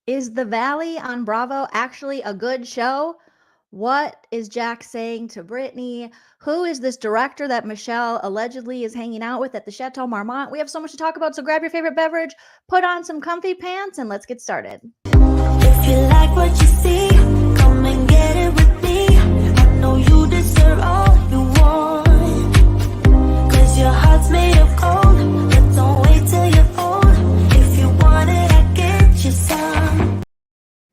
Is The Valley on Bravo actually a good show? What is Jax saying to Brittany? Who is this director that Michelle allegedly is hanging out with at the Chateau Marmont? We have so much to talk about, so grab your favorite beverage, put on some comfy pants, and let's get started. If you like what you see, come and get it with me. I know you deserve all you want, 'cause your heart's made of gold, but don't wait till you're old. If you want it, I get you some.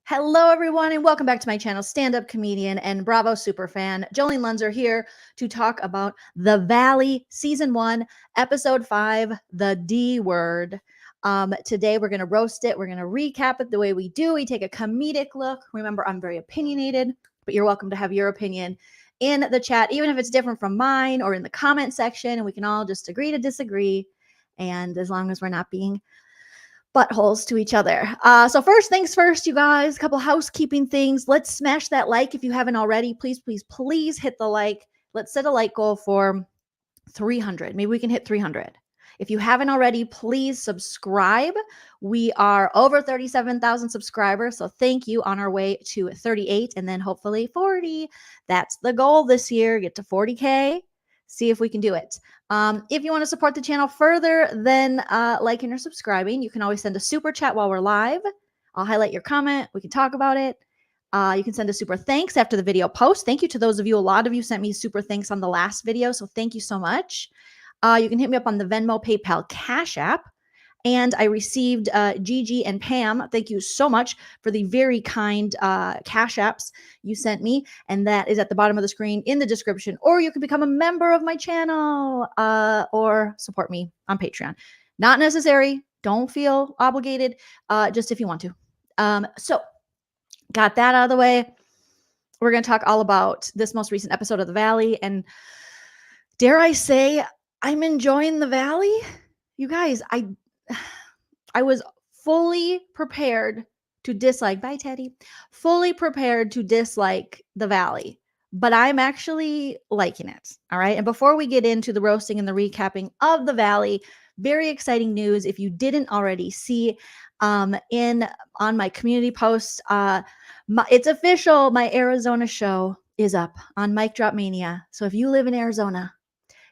Hello, everyone, and welcome back to my channel, stand-up comedian and Bravo superfan Joleen Lunzer here to talk about The Valley Season 1, Episode 5, The D Word. Today, we're going to roast it. We're going to recap it the way we do. We take a comedic look. Remember, I'm very opinionated, but you're welcome to have your opinion in the chat, even if it's different from mine, or in the comment section, and we can all just agree to disagree. And as long as we're not being buttholes to each other. So first things first, you guys, a couple housekeeping things. Let's smash that like if you haven't already. Please, please, please hit the like. Let's set a like goal for 300. Maybe we can hit 300. If you haven't already, please subscribe. We are over 37,000 subscribers, so thank you. On our way to 38 and then hopefully 40. That's the goal this year, get to 40K. See if we can do it. If you want to support the channel further than liking or subscribing, you can always send a super chat while we're live. I'll highlight your comment. We can talk about it. You can send a super thanks after the video post. Thank you to those of you. A lot of you sent me super thanks on the last video, so thank you so much. You can hit me up on the Venmo, PayPal, Cash App. And I received Gigi and Pam. Thank you so much for the very kind Cash Apps you sent me. And that is at the bottom of the screen in the description. Or you can become a member of my channel or support me on Patreon. Not necessary. Don't feel obligated. Just if you want to. So got that out of the way. We're going to talk all about this most recent episode of The Valley. And dare I say, I'm enjoying The Valley. You guys, I was fully prepared to dislike, bye Teddy, fully prepared to dislike The Valley, but I'm actually liking it. All right. And before we get into the roasting and the recapping of The Valley, very exciting news. If you didn't already see on my community post, it's official. My Arizona show is up on Mic Drop Mania. So if you live in Arizona,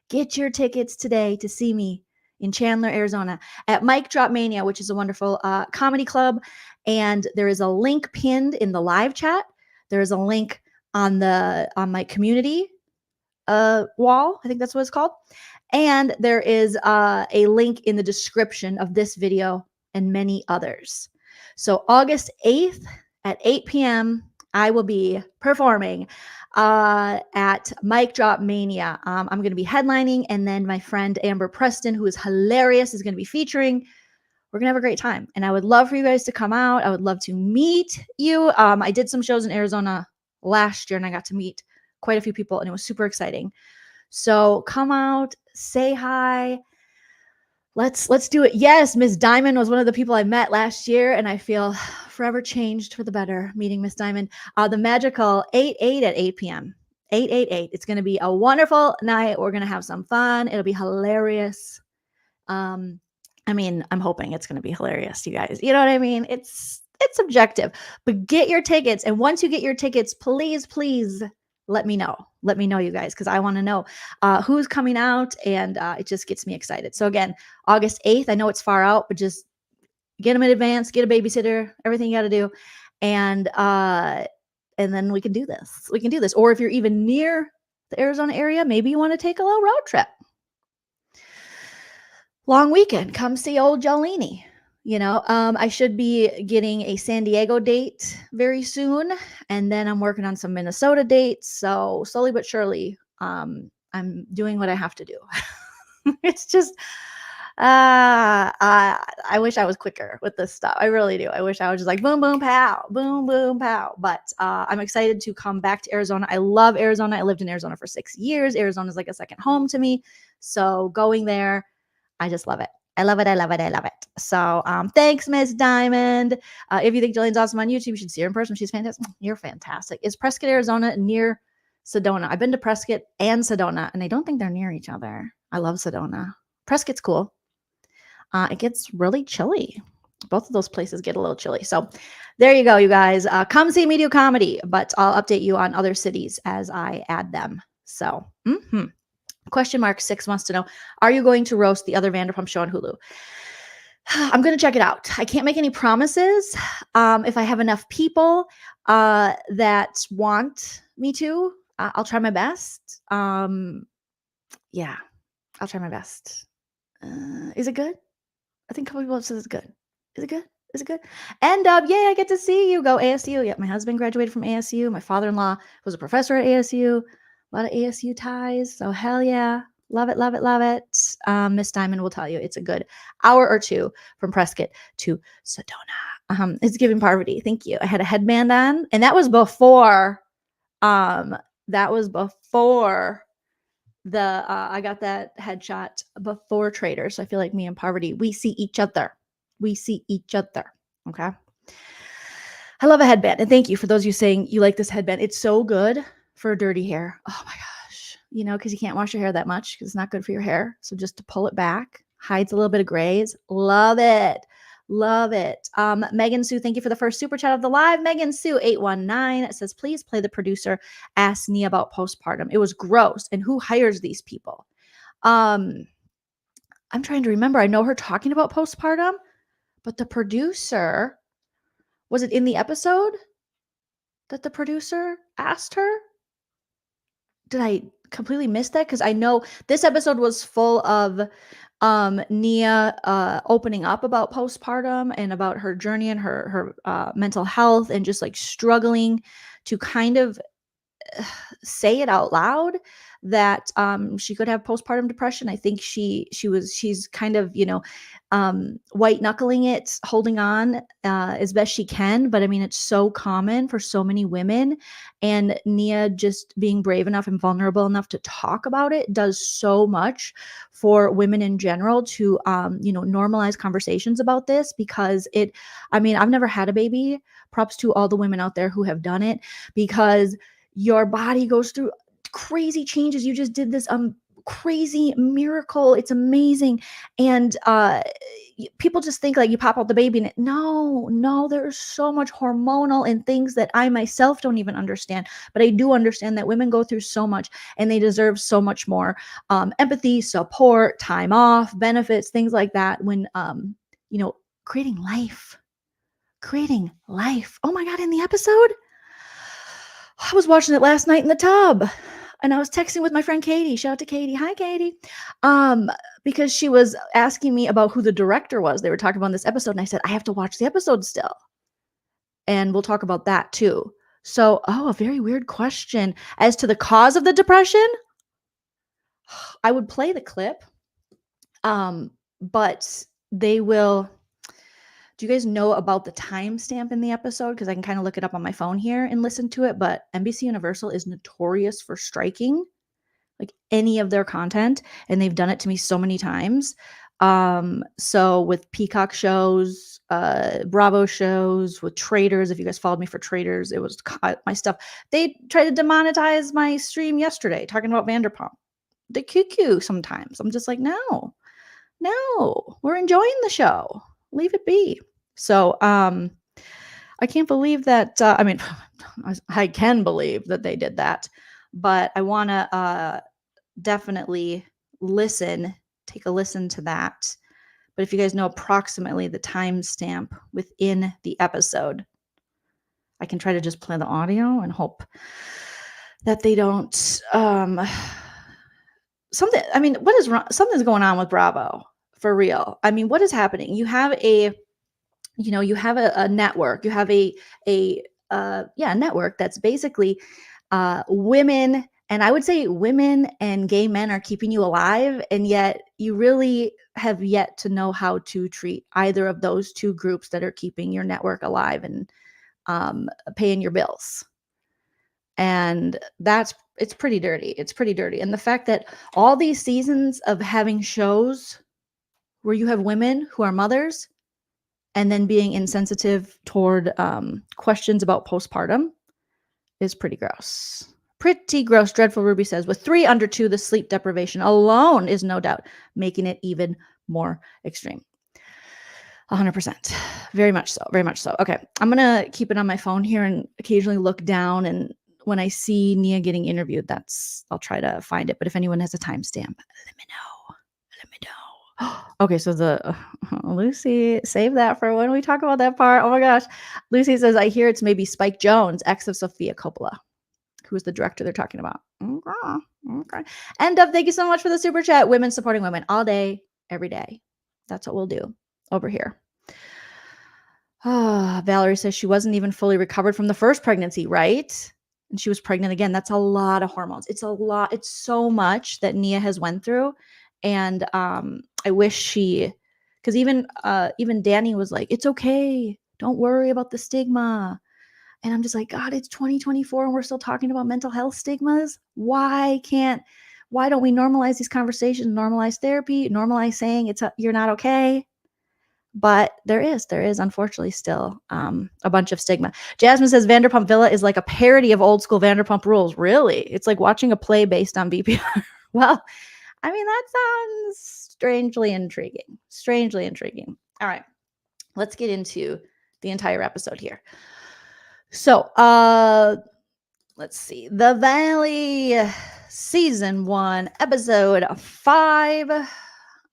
get your tickets today to see me in Chandler, Arizona at Mic Drop Mania, which is a wonderful comedy club. And there is a link pinned in the live chat. There is a link on my community wall. I think that's what it's called. And there is a link in the description of this video and many others. So August 8th at 8 p.m., I will be performing at Mic Drop Mania. I'm going to be headlining, and then my friend Amber Preston, who is hilarious, is going to be featuring. We're going to have a great time, and I would love for you guys to come out. I would love to meet you. I did some shows in Arizona last year, and I got to meet quite a few people, and it was super exciting. So come out, say hi. Let's do it. Yes, Miss Diamond was one of the people I met last year, and I feel forever changed for the better meeting Miss Diamond. The magical 8/8 at 8 p.m. 8/8. It's going to be a wonderful night. We're going to have some fun. It'll be hilarious. I'm hoping it's going to be hilarious, you guys. You know what I mean? It's subjective, but get your tickets. And once you get your tickets, please, please let me know. Let me know, you guys, because I want to know who's coming out, and it just gets me excited. So again, August 8th, I know it's far out, but just get them in advance, get a babysitter, everything you got to do. And then we can do this. We can do this. Or if you're even near the Arizona area, maybe you want to take a little road trip. Long weekend, come see old Jolene. I should be getting a San Diego date very soon. And then I'm working on some Minnesota dates. So slowly but surely, I'm doing what I have to do. It's just, I wish I was quicker with this stuff. I really do. I wish I was just like, boom, boom, pow, boom, boom, pow. But I'm excited to come back to Arizona. I love Arizona. I lived in Arizona for 6 years. Arizona is like a second home to me. So going there, I just love it. I love it. I love it. I love it. So thanks, Miss Diamond. If you think Jolene's awesome on YouTube, you should see her in person. She's fantastic. You're fantastic. Is Prescott, Arizona near Sedona? I've been to Prescott and Sedona, and I don't think they're near each other. I love Sedona. Prescott's cool. It gets really chilly Both of those places get a little chilly. So there you go, you guys. Come see me do comedy, but I'll update you on other cities as I add them. So, Question mark 6 wants to know, are you going to roast the other Vanderpump show on Hulu? I'm going to check it out. I can't make any promises. If I have enough people that want me to, I'll try my best. Yeah, I'll try my best. Is it good? I think a couple people have said it's good. Is it good? Is it good? And yay, I get to see you go ASU. Yep, my husband graduated from ASU. My father-in-law was a professor at ASU. A lot of ASU ties. So hell yeah. Love it, love it, love it. Miss Diamond will tell you it's a good hour or two from Prescott to Sedona. It's giving Parvati. Thank you. I had a headband on, and that was before the I got that headshot before Trader. So I feel like me and Parvati, we see each other. We see each other. Okay. I love a headband. And thank you for those of you saying you like this headband. It's so good for dirty hair. Oh my gosh. You know, because you can't wash your hair that much because it's not good for your hair. So just to pull it back, hides a little bit of grays. Love it. Love it. Megan Sue, thank you for the first super chat of the live. Megan Sue 819 says, please play the producer asked Nia about postpartum. It was gross. And who hires these people? I'm trying to remember. I know her talking about postpartum, but the producer, was it in the episode that the producer asked her? Did I completely miss that? Because I know this episode was full of Nia opening up about postpartum and about her journey and her mental health and just like struggling to kind of say it out loud that she could have postpartum depression. I think she's kind of, white knuckling it, holding on as best she can. But I mean, it's so common for so many women, and Nia just being brave enough and vulnerable enough to talk about it does so much for women in general to, normalize conversations about this, because I've never had a baby. Props to all the women out there who have done it, because your body goes through crazy changes. You just did this crazy miracle. It's amazing. And people just think like you pop out the baby and no, there's so much hormonal and things that I myself don't even understand. But I do understand that women go through so much and they deserve so much more empathy, support, time off, benefits, things like that when, creating life. Oh my God, in the episode, I was watching it last night in the tub, and I was texting with my friend Katie. Shout out to Katie. Hi, Katie. Because she was asking me about who the director was. They were talking about this episode, and I said, I have to watch the episode still. And we'll talk about that too. So, a very weird question. As to the cause of the depression, I would play the clip, but they will... Do you guys know about the timestamp in the episode? Because I can kind of look it up on my phone here and listen to it. But NBC Universal is notorious for striking like any of their content. And they've done it to me so many times. So with Peacock shows, Bravo shows, with Traders, if you guys followed me for Traders, it was my stuff. They tried to demonetize my stream yesterday talking about Vanderpump. They kick you sometimes. I'm just like, no, we're enjoying the show. Leave it be. So I can't believe that. I can believe that they did that, but I want to definitely take a listen to that. But if you guys know approximately the timestamp within the episode, I can try to just play the audio and hope that they don't. What is wrong? Something's going on with Bravo. For real. What is happening? You have a network. You have a network that's basically women, and I would say women and gay men are keeping you alive, and yet you really have yet to know how to treat either of those two groups that are keeping your network alive and paying your bills. And it's pretty dirty. It's pretty dirty. And the fact that all these seasons of having shows where you have women who are mothers and then being insensitive toward questions about postpartum is pretty gross. Pretty gross. Dreadful Ruby says, with 3 under 2, the sleep deprivation alone is no doubt making it even more extreme. 100%. Very much so. Very much so. Okay. I'm going to keep it on my phone here and occasionally look down. And when I see Nia getting interviewed, I'll try to find it. But if anyone has a timestamp, let me know. Let me know. Okay. So Lucy, save that for when we talk about that part. Oh my gosh. Lucy says, I hear it's maybe Spike Jonze, ex of Sofia Coppola, who is the director they're talking about. Okay. And thank you so much for the super chat. Women supporting women all day, every day. That's what we'll do over here. Valerie says she wasn't even fully recovered from the first pregnancy, right? And she was pregnant again. That's a lot of hormones. It's a lot. It's so much that Nia has went through. And I wish because even Danny was like, it's okay. Don't worry about the stigma. And I'm just like, God, it's 2024 and we're still talking about mental health stigmas. Why don't we normalize these conversations, normalize therapy, normalize saying you're not okay? But there is unfortunately still a bunch of stigma. Jasmine says Vanderpump Villa is like a parody of old school Vanderpump Rules. Really? It's like watching a play based on VPR. Well, I mean, that sounds strangely intriguing. Strangely intriguing. All right. Let's get into the entire episode here. So, let's see. The Valley, Season 1, Episode 5.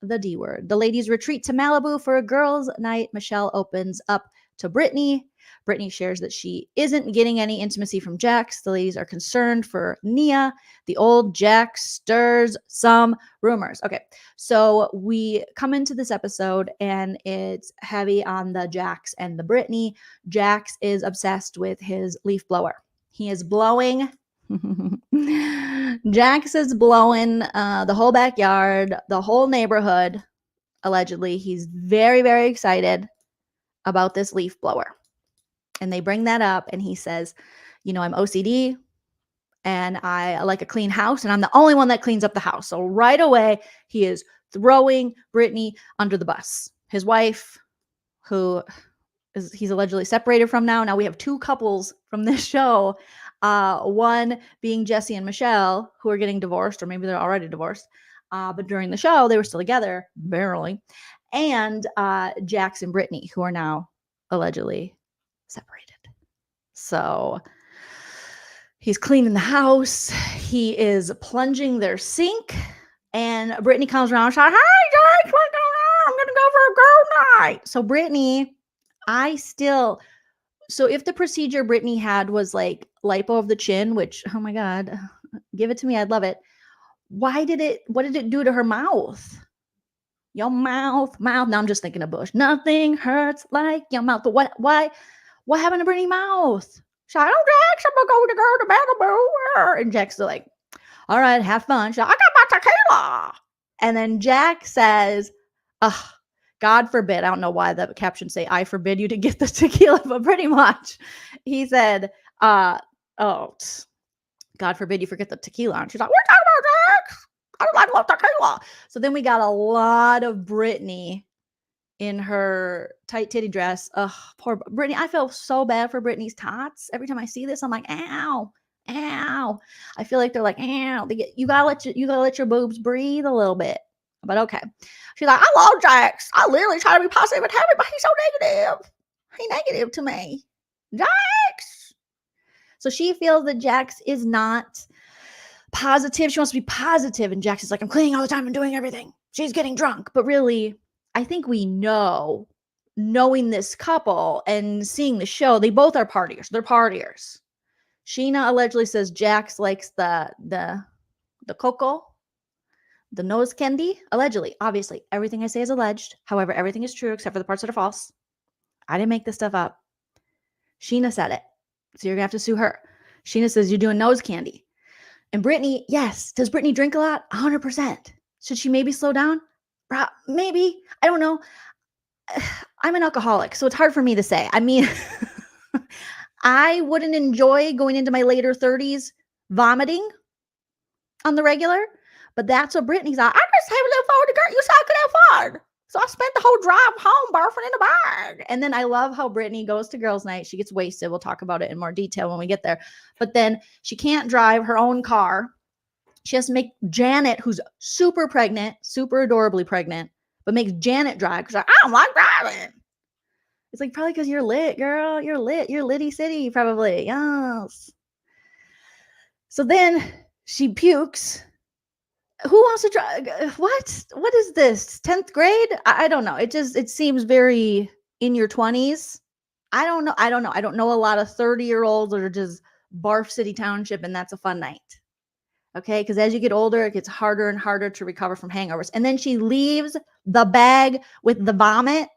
The D word. The ladies retreat to Malibu for a girls' night. Michelle opens up to Brittany. Brittany shares that she isn't getting any intimacy from Jax. The ladies are concerned for Nia. The old Jax stirs some rumors. Okay, so we come into this episode and it's heavy on the Jax and the Brittany. Jax is obsessed with his leaf blower. He is blowing. Jax is blowing the whole backyard, the whole neighborhood. Allegedly, he's very, very excited about this leaf blower. And they bring that up and he says, I'm OCD and I like a clean house and I'm the only one that cleans up the house. So right away, he is throwing Brittany under the bus. His wife, he's allegedly separated from now. Now we have two couples from this show. One being Jesse and Michelle, who are getting divorced, or maybe they're already divorced. But during the show, they were still together, barely. And Jax and Britney, who are now allegedly separated. So he's cleaning the house. He is plunging their sink. And Britney comes around and she's like, hey, Jax, what's going on? I'm going to go for a girl night. So Britney, so if the procedure Brittany had was like lipo of the chin, which, oh my God, give it to me. I'd love it. What did it do to her mouth? Your mouth. Now I'm just thinking of Bush. Nothing hurts like your mouth. But what happened to Brittany's mouth? She's like, oh, Jax, I'm going to go with the girl to Malibu. And Jax is like, all right, have fun. She's like, I got my tequila. And then Jax says, God forbid. I don't know why the captions say, I forbid you to get the tequila, but pretty much he said, God forbid you forget the tequila. And she's like, we're talking about Jax. I don't like tequila. So then we got a lot of Brittany in her tight titty dress. Poor Brittany. I feel so bad for Brittany's tots. Every time I see this, I'm like, ow. I feel like they're like, ow. You gotta let your boobs breathe a little bit. But okay. She's like, I love Jax. I literally try to be positive and happy, but he's so negative. He's negative to me. Jax. So she feels that Jax is not positive. She wants to be positive. And Jax is like, I'm cleaning all the time and doing everything. She's getting drunk. But really, I think we know, knowing this couple and seeing the show, they both are partiers. They're partiers. Sheena allegedly says Jax likes the cocoa, the nose candy, allegedly. Obviously, everything I say is alleged. However, everything is true except for the parts that are false. I didn't make this stuff up. Sheena said it. So you're going to have to sue her. Sheena says you're doing nose candy. And Brittany, yes. Does Brittany drink a lot? 100%. Should she maybe slow down? Maybe. I don't know. I'm an alcoholic, so it's hard for me to say. I mean, I wouldn't enjoy going into my later 30s vomiting on the regular. But that's what Brittany's like. I just have a little forward to girl. You saw I could have fun. So I spent the whole drive home barfing in the bag. And then I love how Brittany goes to girls' night. She gets wasted. We'll talk about it in more detail when we get there. But then she can't drive her own car. She has to make Janet, who's super pregnant, super adorably pregnant, but makes Janet drive because I don't like driving. It's like, probably because you're lit, girl. You're lit. You're litty city, probably. Yes. So then she pukes. Who wants to try? What is this? 10th grade? I don't know. It seems very in your 20s. I don't know. I don't know a lot of 30-year-olds that are just barf city township, and that's a fun night. Okay, because as you get older, it gets harder and harder to recover from hangovers. And then she leaves the bag with the vomit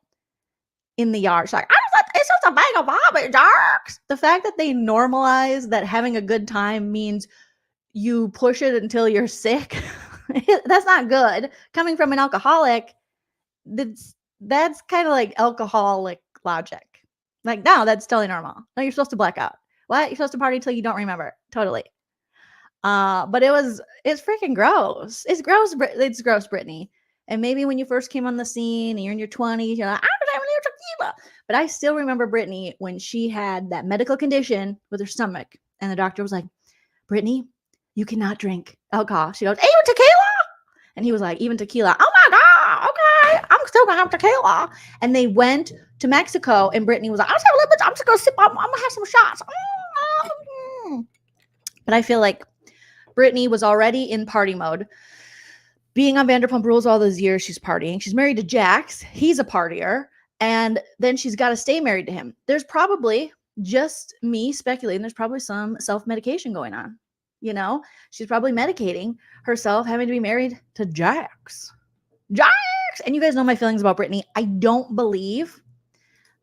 in the yard. She's like, it's just a bag of vomit, jerks. The fact that they normalize that having a good time means you push it until you're sick, that's not good. Coming from an alcoholic, that's kind of like alcoholic logic. Like, no, that's totally normal. No, you're supposed to black out. What? You're supposed to party till you don't remember. Totally. But it's freaking gross. It's gross. It's gross, Brittany. And maybe when you first came on the scene and you're in your 20s, you're like, I don't have any tequila. But I still remember Brittany when she had that medical condition with her stomach. And the doctor was like, Brittany, you cannot drink alcohol. She goes, even tequila? And he was like, even tequila. Oh my God. Okay. I'm still going to have tequila. And they went to Mexico and Brittany was like, I'm just have a little bit. I'm just going to sip. I'm going to have some shots. But I feel like Brittany was already in party mode. Being on Vanderpump Rules all those years, she's partying. She's married to Jax. He's a partier. And then she's got to stay married to him. There's probably, just me speculating, there's probably some self-medication going on. You know, she's probably medicating herself having to be married to Jax. And you guys know my feelings about Brittany. I don't believe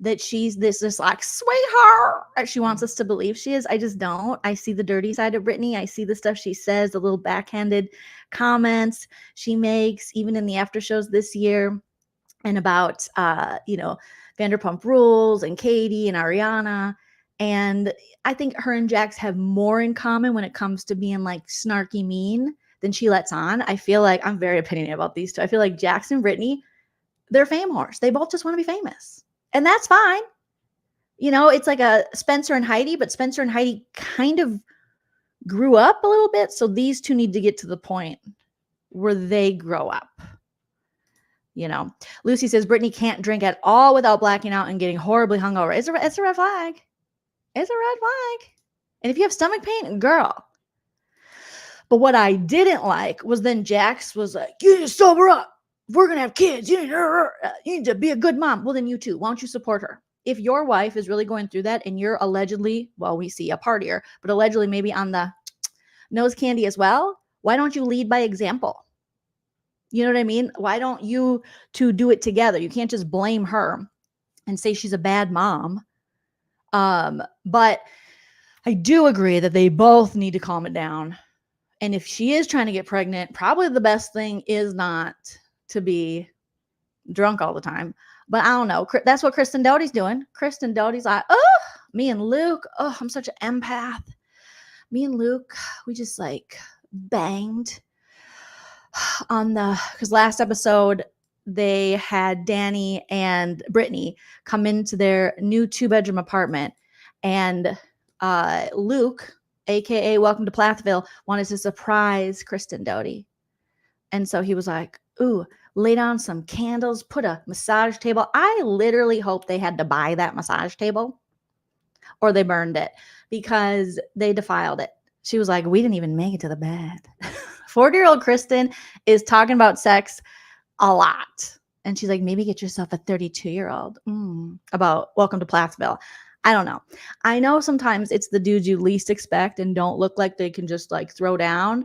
that she's this like sweetheart that she wants us to believe she is. I just don't. I see the dirty side of Brittany. I see the stuff she says, the little backhanded comments she makes, even in the after shows this year, and about Vanderpump Rules and Katie and Ariana. And I think her and Jax have more in common when it comes to being like snarky mean than she lets on. I feel like I'm very opinionated about these two. I feel like Jax and Brittany, they're fame whores. They both just want to be famous. And that's fine. You know, it's like a Spencer and Heidi, but Spencer and Heidi kind of grew up a little bit. So these two need to get to the point where they grow up. You know, Lucy says Brittany can't drink at all without blacking out and getting horribly hungover. It's a red flag. It's a red flag. And if you have stomach pain, girl. But what I didn't like was then Jax was like, you need to sober up. We're going to have kids. You need to be a good mom. Well, then you too. Why don't you support her? If your wife is really going through that and you're allegedly, well, we see a partier, but allegedly maybe on the nose candy as well, why don't you lead by example? You know what I mean? Why don't you two do it together? You can't just blame her and say she's a bad mom. But I do agree that they both need to calm it down. And if she is trying to get pregnant, probably the best thing is not to be drunk all the time. But I don't know. That's what Kristen Doute's doing. Kristen Doute's like, oh, me and Luke. Oh, I'm such an empath. Me and Luke, we just like banged on because last episode they had Danny and Brittany come into their new 2-bedroom apartment, and Luke, aka Welcome to Plathville, wanted to surprise Kristen Doute. And so he was like, ooh, lay down some candles, put a massage table. I literally hope they had to buy that massage table or they burned it because they defiled it. She was like, we didn't even make it to the bed. 40-year-old Kristen is talking about sex a lot. And she's like, maybe get yourself a 32-year-old about Welcome to Plathville. I don't know. I know sometimes it's the dudes you least expect and don't look like they can just like throw down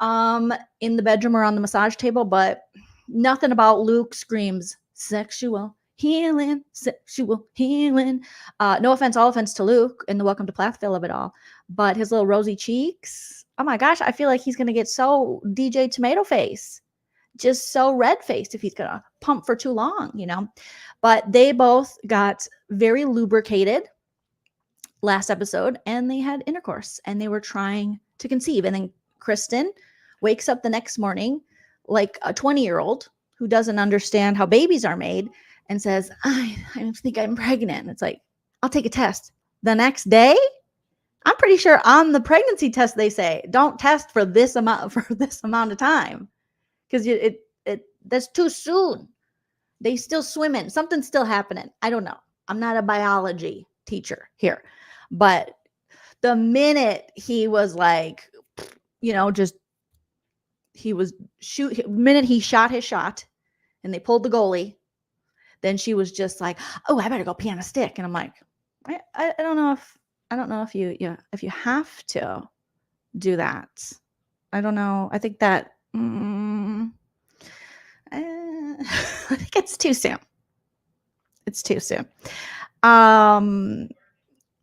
in the bedroom or on the massage table, but nothing about Luke screams sexual healing, sexual healing. No offense, all offense to Luke and the Welcome to Plathville of it all, but his little rosy cheeks, oh my gosh, I feel like he's going to get so DJ Tomato Face, just so red-faced if he's going to pump for too long, you know. But they both got very lubricated last episode and they had intercourse and they were trying to conceive. And then Kristen wakes up the next morning like a 20-year-old who doesn't understand how babies are made and says, I think I'm pregnant. It's like, I'll take a test. The next day, I'm pretty sure on the pregnancy test they say, don't test for this amount of time because that's too soon. They still swimming. Something's still happening. I don't know. I'm not a biology teacher here, but the minute he was like, just minute he shot his shot and they pulled the goalie, then she was just like, oh, I better go pee on a stick. And I'm like, I don't know if if you have to do that. I don't know. I think that I think it's too soon. It's too soon.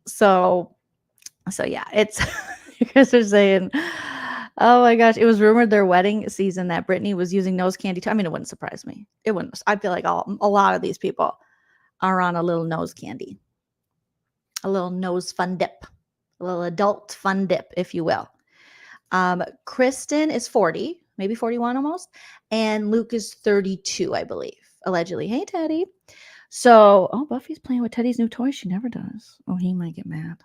So yeah, it's you guys are saying, oh my gosh, it was rumored their wedding season that Brittany was using nose candy too. I mean, it wouldn't surprise me. It wouldn't. I feel like a lot of these people are on a little nose candy, a little nose fun dip, a little adult fun dip, if you will. Kristen is 40, maybe 41 almost, and Luke is 32, I believe, allegedly. Hey, Teddy. So, Buffy's playing with Teddy's new toy. She never does. Oh, he might get mad.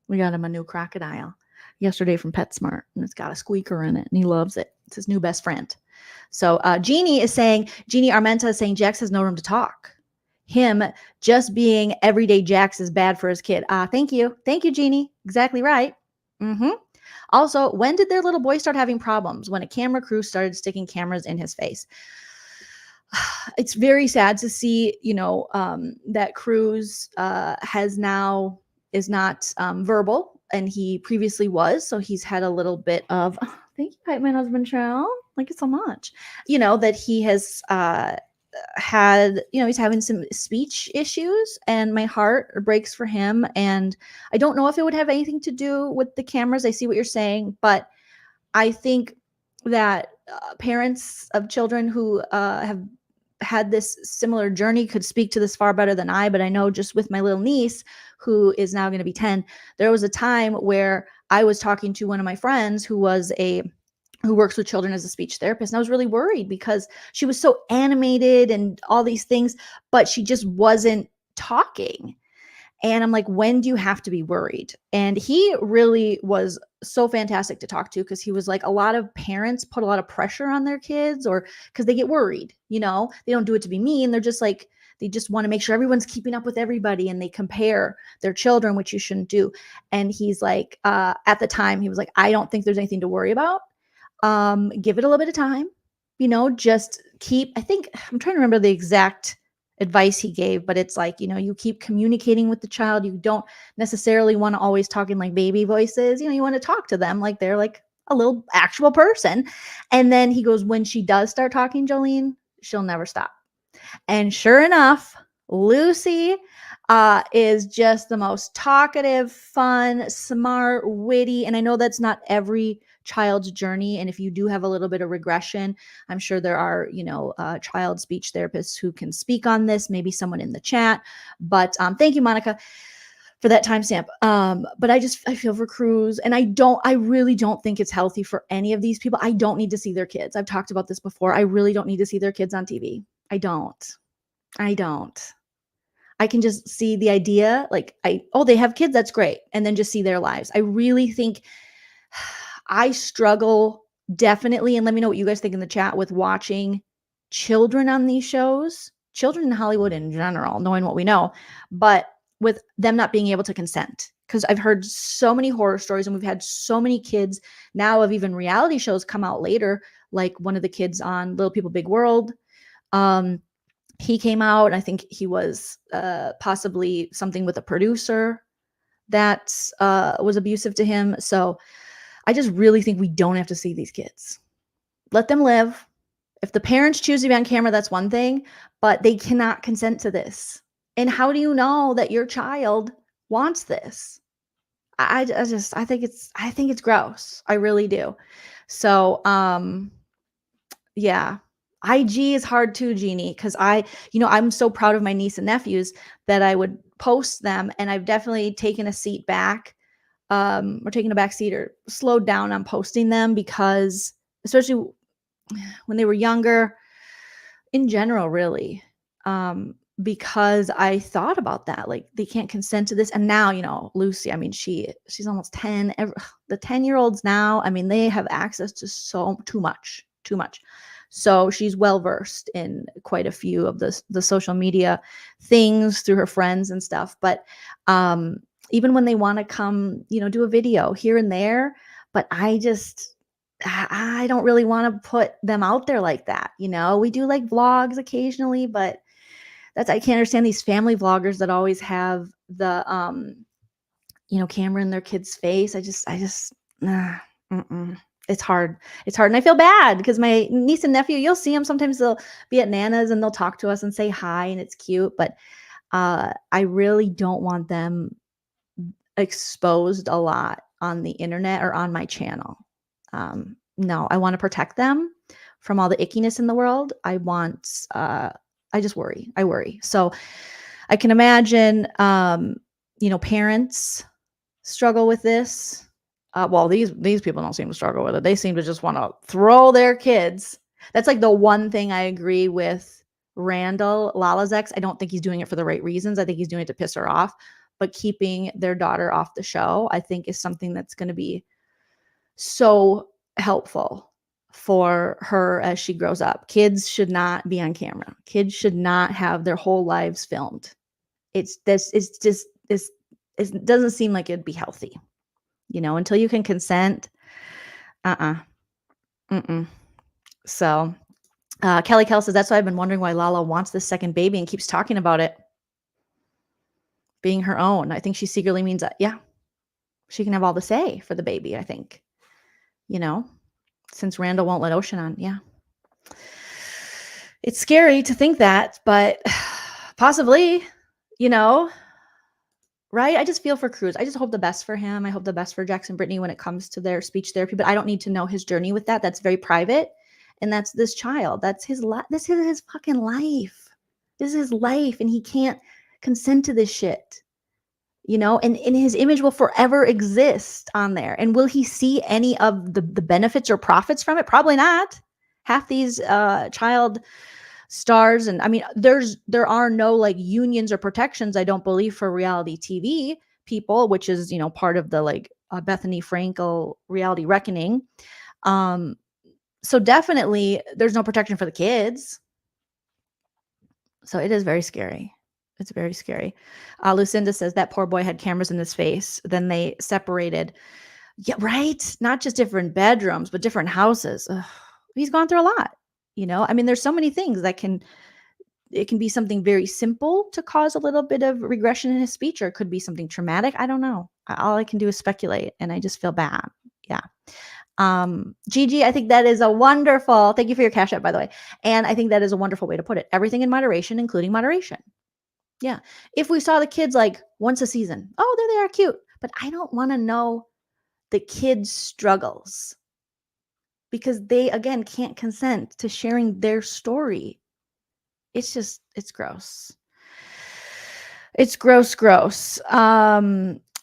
We got him a new crocodile yesterday from PetSmart, and it's got a squeaker in it, and he loves it. It's his new best friend. So Jeannie Armenta is saying Jax has no room to talk. Him just being everyday Jax is bad for his kid. Thank you. Thank you, Jeannie. Exactly right. Also, when did their little boy start having problems? When a camera crew started sticking cameras in his face. It's very sad to see, that Cruz is not verbal, and he previously was. So he's had a little bit of, thank you, Pipe Man Husband Chow. Thank you so much. That he has had, he's having some speech issues, and my heart breaks for him. And I don't know if it would have anything to do with the cameras. I see what you're saying, but I think that parents of children who have had this similar journey could speak to this far better than I, but I know just with my little niece, who is now going to be 10, there was a time where I was talking to one of my friends who works with children as a speech therapist. And I was really worried because she was so animated and all these things, but she just wasn't talking. And I'm like, when do you have to be worried? And he really was so fantastic to talk to, because he was like, a lot of parents put a lot of pressure on their kids, or because they get worried, they don't do it to be mean. They're just like, they just want to make sure everyone's keeping up with everybody, and they compare their children, which you shouldn't do. And he's like, at the time, he was like, I don't think there's anything to worry about. Give it a little bit of time, just I think I'm trying to remember the exact advice he gave, but it's like, you keep communicating with the child. You don't necessarily want to always talk in like baby voices. You want to talk to them like they're like a little actual person. And then he goes, when she does start talking, Jolene, she'll never stop. And sure enough, Lucy is just the most talkative, fun, smart, witty. And I know that's not every child's journey. And if you do have a little bit of regression, I'm sure there are, child speech therapists who can speak on this, maybe someone in the chat. But thank you, Monica, for that timestamp. But I feel for Cruz, and I really don't think it's healthy for any of these people. I don't need to see their kids. I've talked about this before. I really don't need to see their kids on TV. I don't. I can just see the idea, like, they have kids, that's great. And then just see their lives. I really think I struggle definitely, and let me know what you guys think in the chat, with watching children on these shows, children in Hollywood in general, knowing what we know, but with them not being able to consent. Because I've heard so many horror stories, and we've had so many kids now of even reality shows come out later, like one of the kids on Little People Big World. He came out, and I think he was possibly something with a producer that was abusive to him. So I just really think we don't have to see these kids. Let them live. If the parents choose to be on camera, that's one thing, but they cannot consent to this. And how do you know that your child wants this? I think it's gross. I really do. So, yeah. IG is hard too, Jeannie, because I'm so proud of my niece and nephews that I would post them, and I've definitely taken a seat back, or taken a back seat, or slowed down on posting them, because especially when they were younger, in general, really, because I thought about that, like, they can't consent to this. And now, Lucy, I mean, she's almost 10. The 10-year-olds now, I mean, they have access to too much. So she's well versed in quite a few of the social media things through her friends and stuff. But even when they want to come, do a video here and there, but I don't really want to put them out there like that. We do like vlogs occasionally, but I can't understand these family vloggers that always have the camera in their kid's face. It's hard. It's hard. And I feel bad because my niece and nephew, you'll see them sometimes, they'll be at Nana's and they'll talk to us and say hi and it's cute, but I really don't want them exposed a lot on the internet or on my channel. No, I want to protect them from all the ickiness in the world. I just worry. I worry. So I can imagine, parents struggle with this. Well, these people don't seem to struggle with it. They seem to just want to throw their kids. That's like the one thing I agree with Randall, Lala's ex. I don't think he's doing it for the right reasons. I think he's doing it to piss her off. But keeping their daughter off the show, I think, is something that's going to be so helpful for her as she grows up. Kids should not be on camera. Kids should not have their whole lives filmed. It doesn't seem like it'd be healthy, until you can consent. So Kelly Kell says, that's why I've been wondering why Lala wants this second baby and keeps talking about it being her own. I think she secretly means that, yeah, she can have all the say for the baby, I think, since Randall won't let Ocean on. Yeah. It's scary to think that, but possibly, right? I just feel for Cruz. I just hope the best for him. I hope the best for Jax and Britney when it comes to their speech therapy, but I don't need to know his journey with that. That's very private. And that's this child. That's his this is his fucking life. This is his life. And he can't consent to this shit. And his image will forever exist on there. And will he see any of the benefits or profits from it? Probably not. Half these child stars, and I mean, there are no like unions or protections, I don't believe, for reality TV people, which is part of the like Bethany Frankel reality reckoning. So definitely there's no protection for the kids. So it is very scary. It's very scary. Lucinda says that poor boy had cameras in his face. Then they separated. Yeah, right. Not just different bedrooms, but different houses. Ugh. He's gone through a lot. I mean, there's so many things that it can be something very simple to cause a little bit of regression in his speech, or it could be something traumatic. I don't know. All I can do is speculate, and I just feel bad. Yeah. Gigi, I think that is a wonderful, thank you for your Cash App, by the way. And I think that is a wonderful way to put it. Everything in moderation, including moderation. Yeah. If we saw the kids like once a season, oh, there they are, cute. But I don't want to know the kids' struggles because they, again, can't consent to sharing their story. It's gross. It's gross.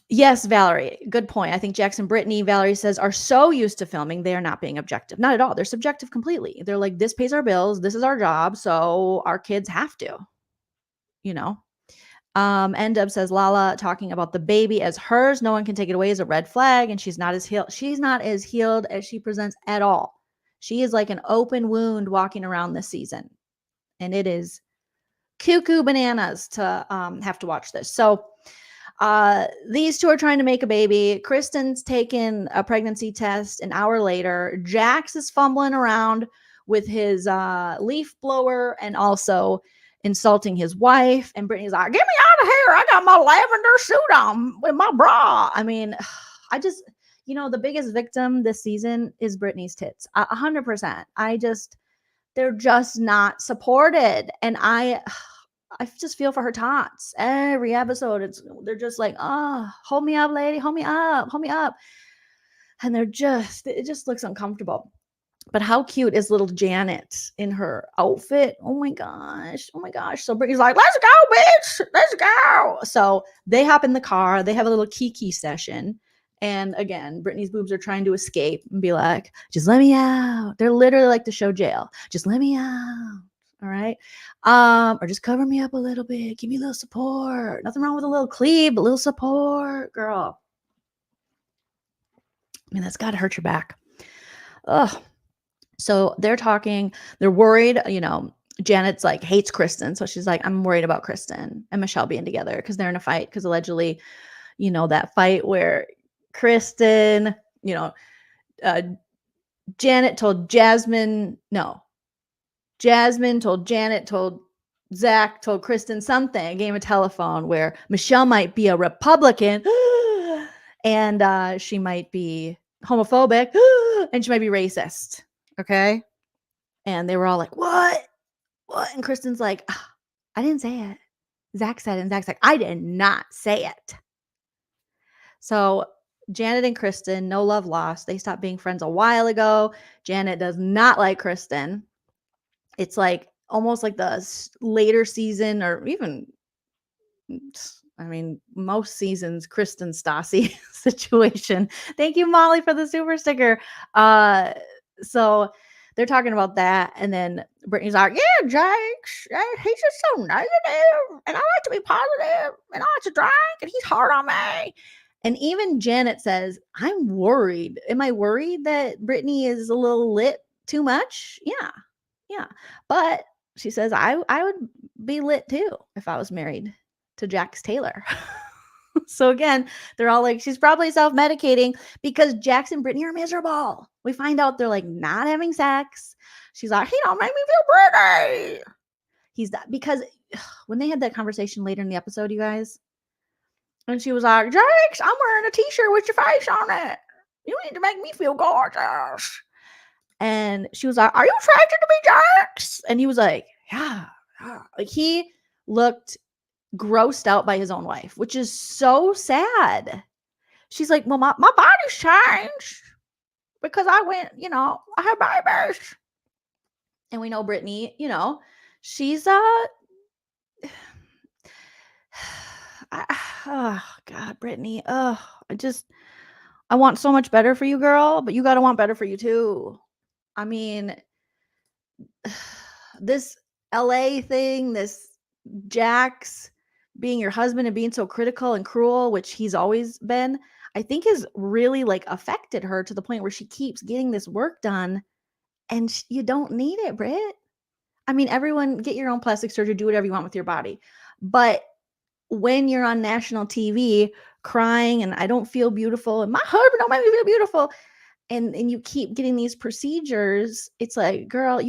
Yes, Valerie, good point. I think Jax and Britney, Valerie says, are so used to filming, they are not being objective. Not at all. They're subjective completely. They're like, this pays our bills. This is our job. So our kids have to, Ndub says, Lala talking about the baby as hers. No one can take it away as a red flag. And she's not as healed. She's not as healed as she presents at all. She is like an open wound walking around this season. And it is cuckoo bananas to have to watch this. So these two are trying to make a baby. Kristen's taken a pregnancy test an hour later. Jax is fumbling around with his leaf blower and also insulting his wife. And Brittany's like, get me out of here. I got my lavender suit on with my bra. I mean, I just, the biggest victim this season is Brittany's tits. 100%. They're just not supported. And I just feel for her tots. Every episode, they're just like, oh, hold me up, lady. Hold me up. Hold me up. And it just looks uncomfortable. But how cute is little Janet in her outfit? Oh my gosh. Oh my gosh. So Brittany's like, let's go, bitch. Let's go. So they hop in the car. They have a little kiki session. And again, Brittany's boobs are trying to escape and be like, just let me out. They're literally like the show Jail. Just let me out. All right. Or just cover me up a little bit. Give me a little support. Nothing wrong with a little cleave, but a little support, girl. I mean, that's got to hurt your back. Ugh. So they're talking, they're worried, Janet's like hates Kristen. So she's like, I'm worried about Kristen and Michelle being together because they're in a fight. Because allegedly, that fight where Kristen, uh, Janet told Jasmine, no, Jasmine told Janet, told Zach, told Kristen something, a game of telephone where Michelle might be a Republican and she might be homophobic and she might be racist. Okay. And they were all like, what? What? And Kristen's like, I didn't say it. Zach said it. And Zach's like, I did not say it. So Janet and Kristen, no love lost. They stopped being friends a while ago. Janet does not like Kristen. It's like almost like the later season, or even, I mean, most seasons, Kristen Stassi situation. Thank you, Molly, for the super sticker. So they're talking about that, and then Brittany's like, yeah, Jax, he's just so negative, and I like to be positive, and I like to drink, and he's hard on me. And even Janet says, I'm worried. Am I worried that Brittany is a little lit too much? Yeah. But she says, I would be lit too if I was married to Jax Taylor. So again, they're all like, she's probably self-medicating because Jax and Britney are miserable. We find out they're like not having sex. She's like, he don't make me feel pretty. He's that, because when they had that conversation later in the episode, you guys, and she was like, Jax, I'm wearing a t-shirt with your face on it. You need to make me feel gorgeous. And she was like, are you attracted to me, Jax? And he was like, yeah. Like he looked grossed out by his own wife, which is so sad. She's like, well, my body's changed because I went, I had babies. And we know Brittany, she's oh God, Brittany. I want so much better for you, girl, but you got to want better for you too. I mean, this LA thing, this Jax being your husband and being so critical and cruel, which he's always been, I think has really like affected her to the point where she keeps getting this work done, and you don't need it, Britt. I mean, everyone get your own plastic surgery, do whatever you want with your body. But when you're on national TV crying and I don't feel beautiful and my husband don't make me feel beautiful, and you keep getting these procedures, it's like, girl,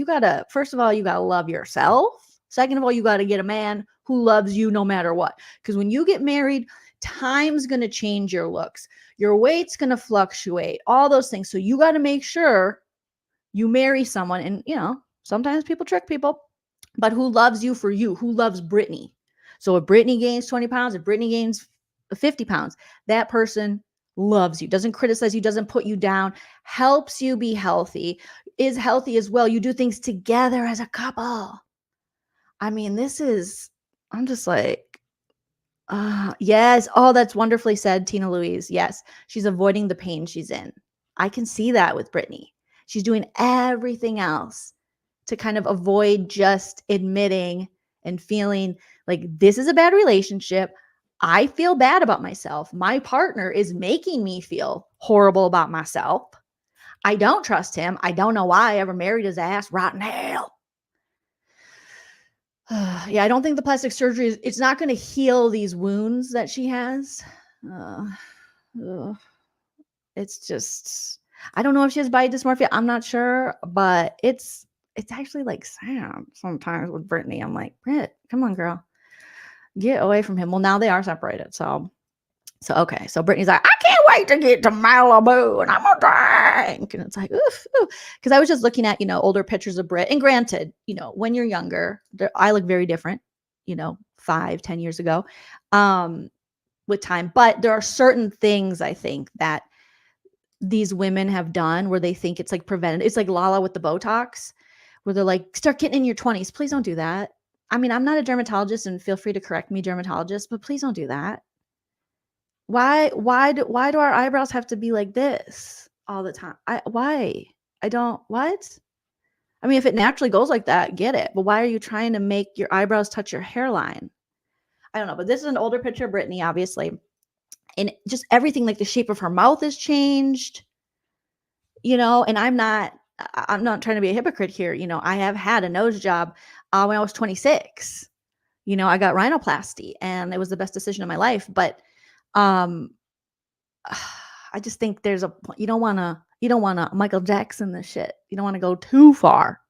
first of all, you gotta love yourself. Second of all, you gotta get a man who loves you no matter what. Because when you get married, time's gonna change your looks. Your weight's gonna fluctuate, all those things. So you gotta make sure you marry someone, and sometimes people trick people, but who loves you for you, who loves Brittany. So if Brittany gains 20 pounds, if Brittany gains 50 pounds, that person loves you, doesn't criticize you, doesn't put you down, helps you be healthy, is healthy as well. You do things together as a couple. I mean, I'm just like, yes. Oh, that's wonderfully said, Tina Louise. Yes, she's avoiding the pain she's in. I can see that with Brittany. She's doing everything else to kind of avoid just admitting and feeling like this is a bad relationship. I feel bad about myself. My partner is making me feel horrible about myself. I don't trust him. I don't know why I ever married his ass. Rotten hell. Yeah, I don't think the plastic surgery it's not going to heal these wounds that she has. It's just, I don't know if she has body dysmorphia. I'm not sure, but it's actually like sad sometimes with Brittany. I'm like, Britt, come on, girl, get away from him. Well, now they are separated. So okay. So Brittany's like, I can't wait to get to Malibu and I'm gonna drink. And it's like, oof. Because I was just looking at, older pictures of Britt. And granted, when you're younger, I look very different, 5-10 years ago, with time. But there are certain things I think that these women have done where they think it's like prevented. It's like Lala with the Botox, where they're like, start getting in your 20s. Please don't do that. I mean, I'm not a dermatologist, and feel free to correct me, dermatologist, but please don't do that. Why do our eyebrows have to be like this all the time? Why? I don't, what? I mean, if it naturally goes like that, get it. But why are you trying to make your eyebrows touch your hairline? I don't know. But this is an older picture of Brittany, obviously. And just everything, like the shape of her mouth has changed, and I'm not I'm not trying to be a hypocrite here. I have had a nose job when I was 26. I got rhinoplasty and it was the best decision of my life. But um, I just think you don't want to Michael Jackson this shit. You don't want to go too far.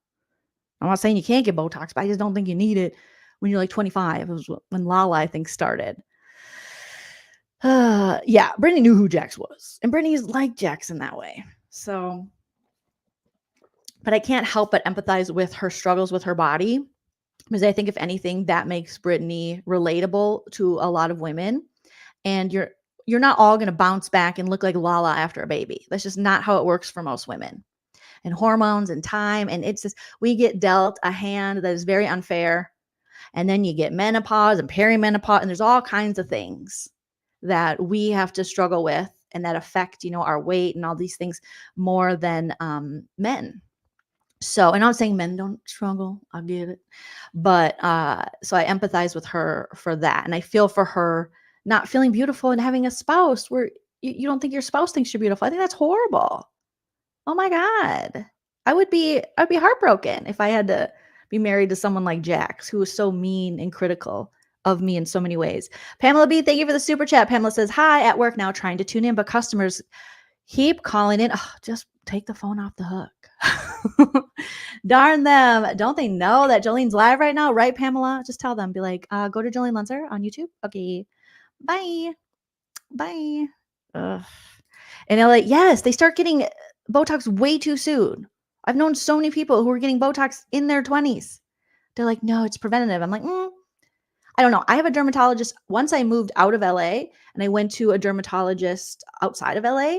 I'm not saying you can't get Botox, but I just don't think you need it when you're like 25. It was when Lala, I think, started. Yeah, Brittany knew who Jax was. And Brittany's like Jax in that way. So, but I can't help but empathize with her struggles with her body. Because I think if anything, that makes Brittany relatable to a lot of women. And you're not all going to bounce back and look like Lala after a baby. That's just not how it works for most women. And hormones and time. And it's just, we get dealt a hand that is very unfair. And then you get menopause and perimenopause. And there's all kinds of things that we have to struggle with and that affect, our weight and all these things more than men. So, and I'm not saying men don't struggle. I get it. But so I empathize with her for that. And I feel for her not feeling beautiful and having a spouse where you don't think your spouse thinks you're beautiful. I think that's horrible. Oh my God. I'd be heartbroken if I had to be married to someone like Jax, who was so mean and critical of me in so many ways. Pamela B, thank you for the super chat. Pamela says, hi, at work now trying to tune in, but customers keep calling in. Oh, just take the phone off the hook. Darn them. Don't they know that Jolene's live right now? Right, Pamela? Just tell them. Be like, go to Joleen Lunzer on YouTube. Okay. Bye. Bye. Ugh. And they're like, yes, they start getting Botox way too soon. I've known so many people who are getting Botox in their 20s. They're like, no, it's preventative. I'm like, I don't know. I have a dermatologist. Once I moved out of LA and I went to a dermatologist outside of LA,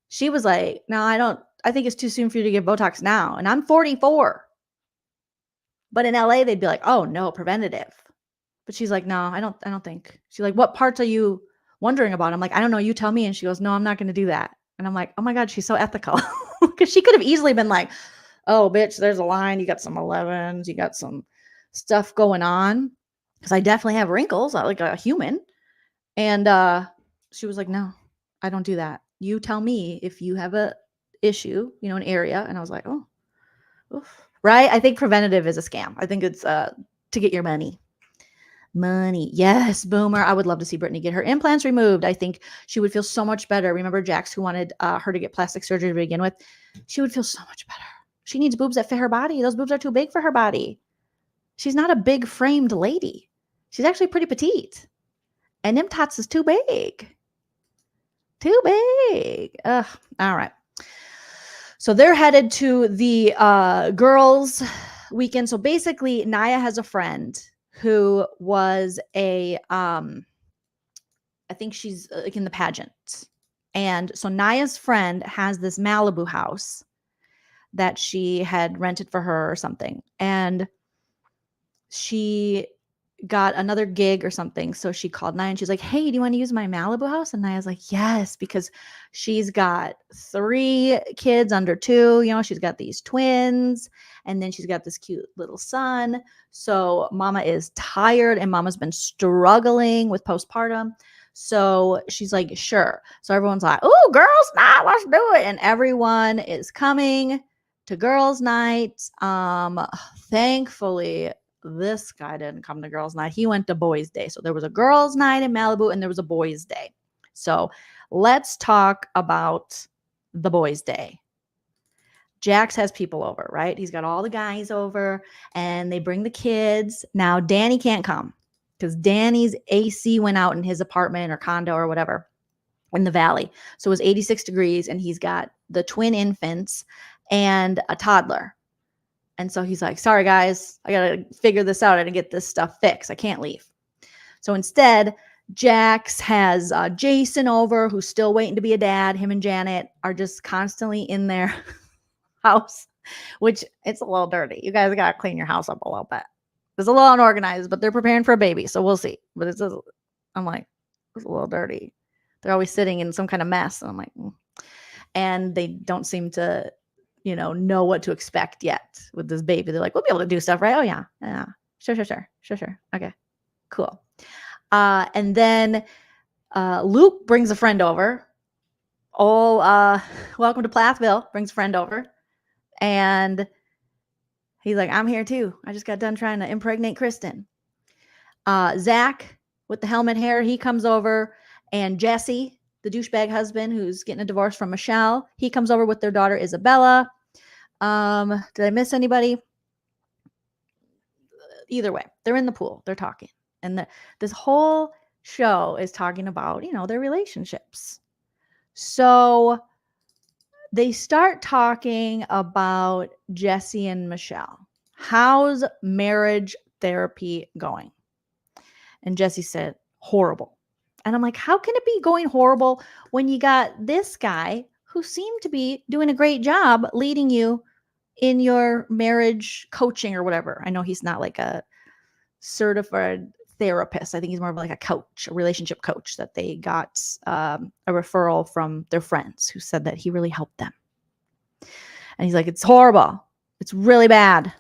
she was like, no, I think it's too soon for you to get Botox now. And I'm 44. But in LA, they'd be like, oh no, preventative. But she's like, no, I don't think. She's like, what parts are you wondering about? I'm like, I don't know. You tell me. And she goes, no, I'm not going to do that. And I'm like, oh my God, she's so ethical. Because she could have easily been like, oh, bitch, there's a line. You got some 11s. You got some stuff going on. Because I definitely have wrinkles like a human. And she was like, no, I don't do that. You tell me if you have a issue, an area. And I was like, oh, oof. Right? I think preventative is a scam. I think it's to get your money. Money. Yes, boomer. I would love to see Brittany get her implants removed. I think she would feel so much better. Remember Jax, who wanted her to get plastic surgery to begin with? She would feel so much better. She needs boobs that fit her body. Those boobs are too big for her body. She's not a big framed lady. She's actually pretty petite. And them tots is too big. Too big. Ugh. All right. So they're headed to the girls' weekend. So basically, Naya has a friend who was I think she's like in the pageant. And so Naya's friend has this Malibu house that she had rented for her or something. And she got another gig or something. So she called Naya and she's like, hey, do you want to use my Malibu house? And Naya's like, yes, because she's got 3 kids under 2. She's got these twins and then she's got this cute little son. So mama is tired and mama's been struggling with postpartum. So she's like, sure. So everyone's like, oh, girls night, let's do it. And everyone is coming to girls night. Thankfully, this guy didn't come to girls night. He went to boys day. So there was a girls night in Malibu and there was a boys day. So let's talk about the boys day. Jax has people over, right? He's got all the guys over and they bring the kids. Now Danny can't come because Danny's AC went out in his apartment or condo or whatever in the valley. So it was 86 degrees and he's got the twin infants and a toddler. And so he's like, sorry, guys, I got to figure this out. I got to get this stuff fixed. I can't leave. So instead, Jax has Jason over, who's still waiting to be a dad. Him and Janet are just constantly in their house, which it's a little dirty. You guys got to clean your house up a little bit. It's a little unorganized, but they're preparing for a baby. So we'll see. But I'm like, it's a little dirty. They're always sitting in some kind of mess. And I'm like, and they don't seem to know what to expect yet with this baby. They're like, we'll be able to do stuff, right? Oh yeah. Yeah. Sure. Okay, cool. And then Luke brings a friend over. Welcome to Plathville brings a friend over. And he's like, I'm here too. I just got done trying to impregnate Kristen. Zach with the helmet hair, he comes over, and Jesse, the douchebag husband who's getting a divorce from Michelle, he comes over with their daughter Isabella. Did I miss anybody? Either way, they're in the pool, they're talking, and this whole show is talking about, their relationships. So they start talking about Jesse and Michelle. How's marriage therapy going? And Jesse said, horrible. And I'm like, how can it be going horrible when you got this guy who seemed to be doing a great job leading you in your marriage coaching or whatever? I know he's not like a certified therapist. I think he's more of like a coach, a relationship coach that they got a referral from their friends who said that he really helped them. And he's like, it's horrible. It's really bad.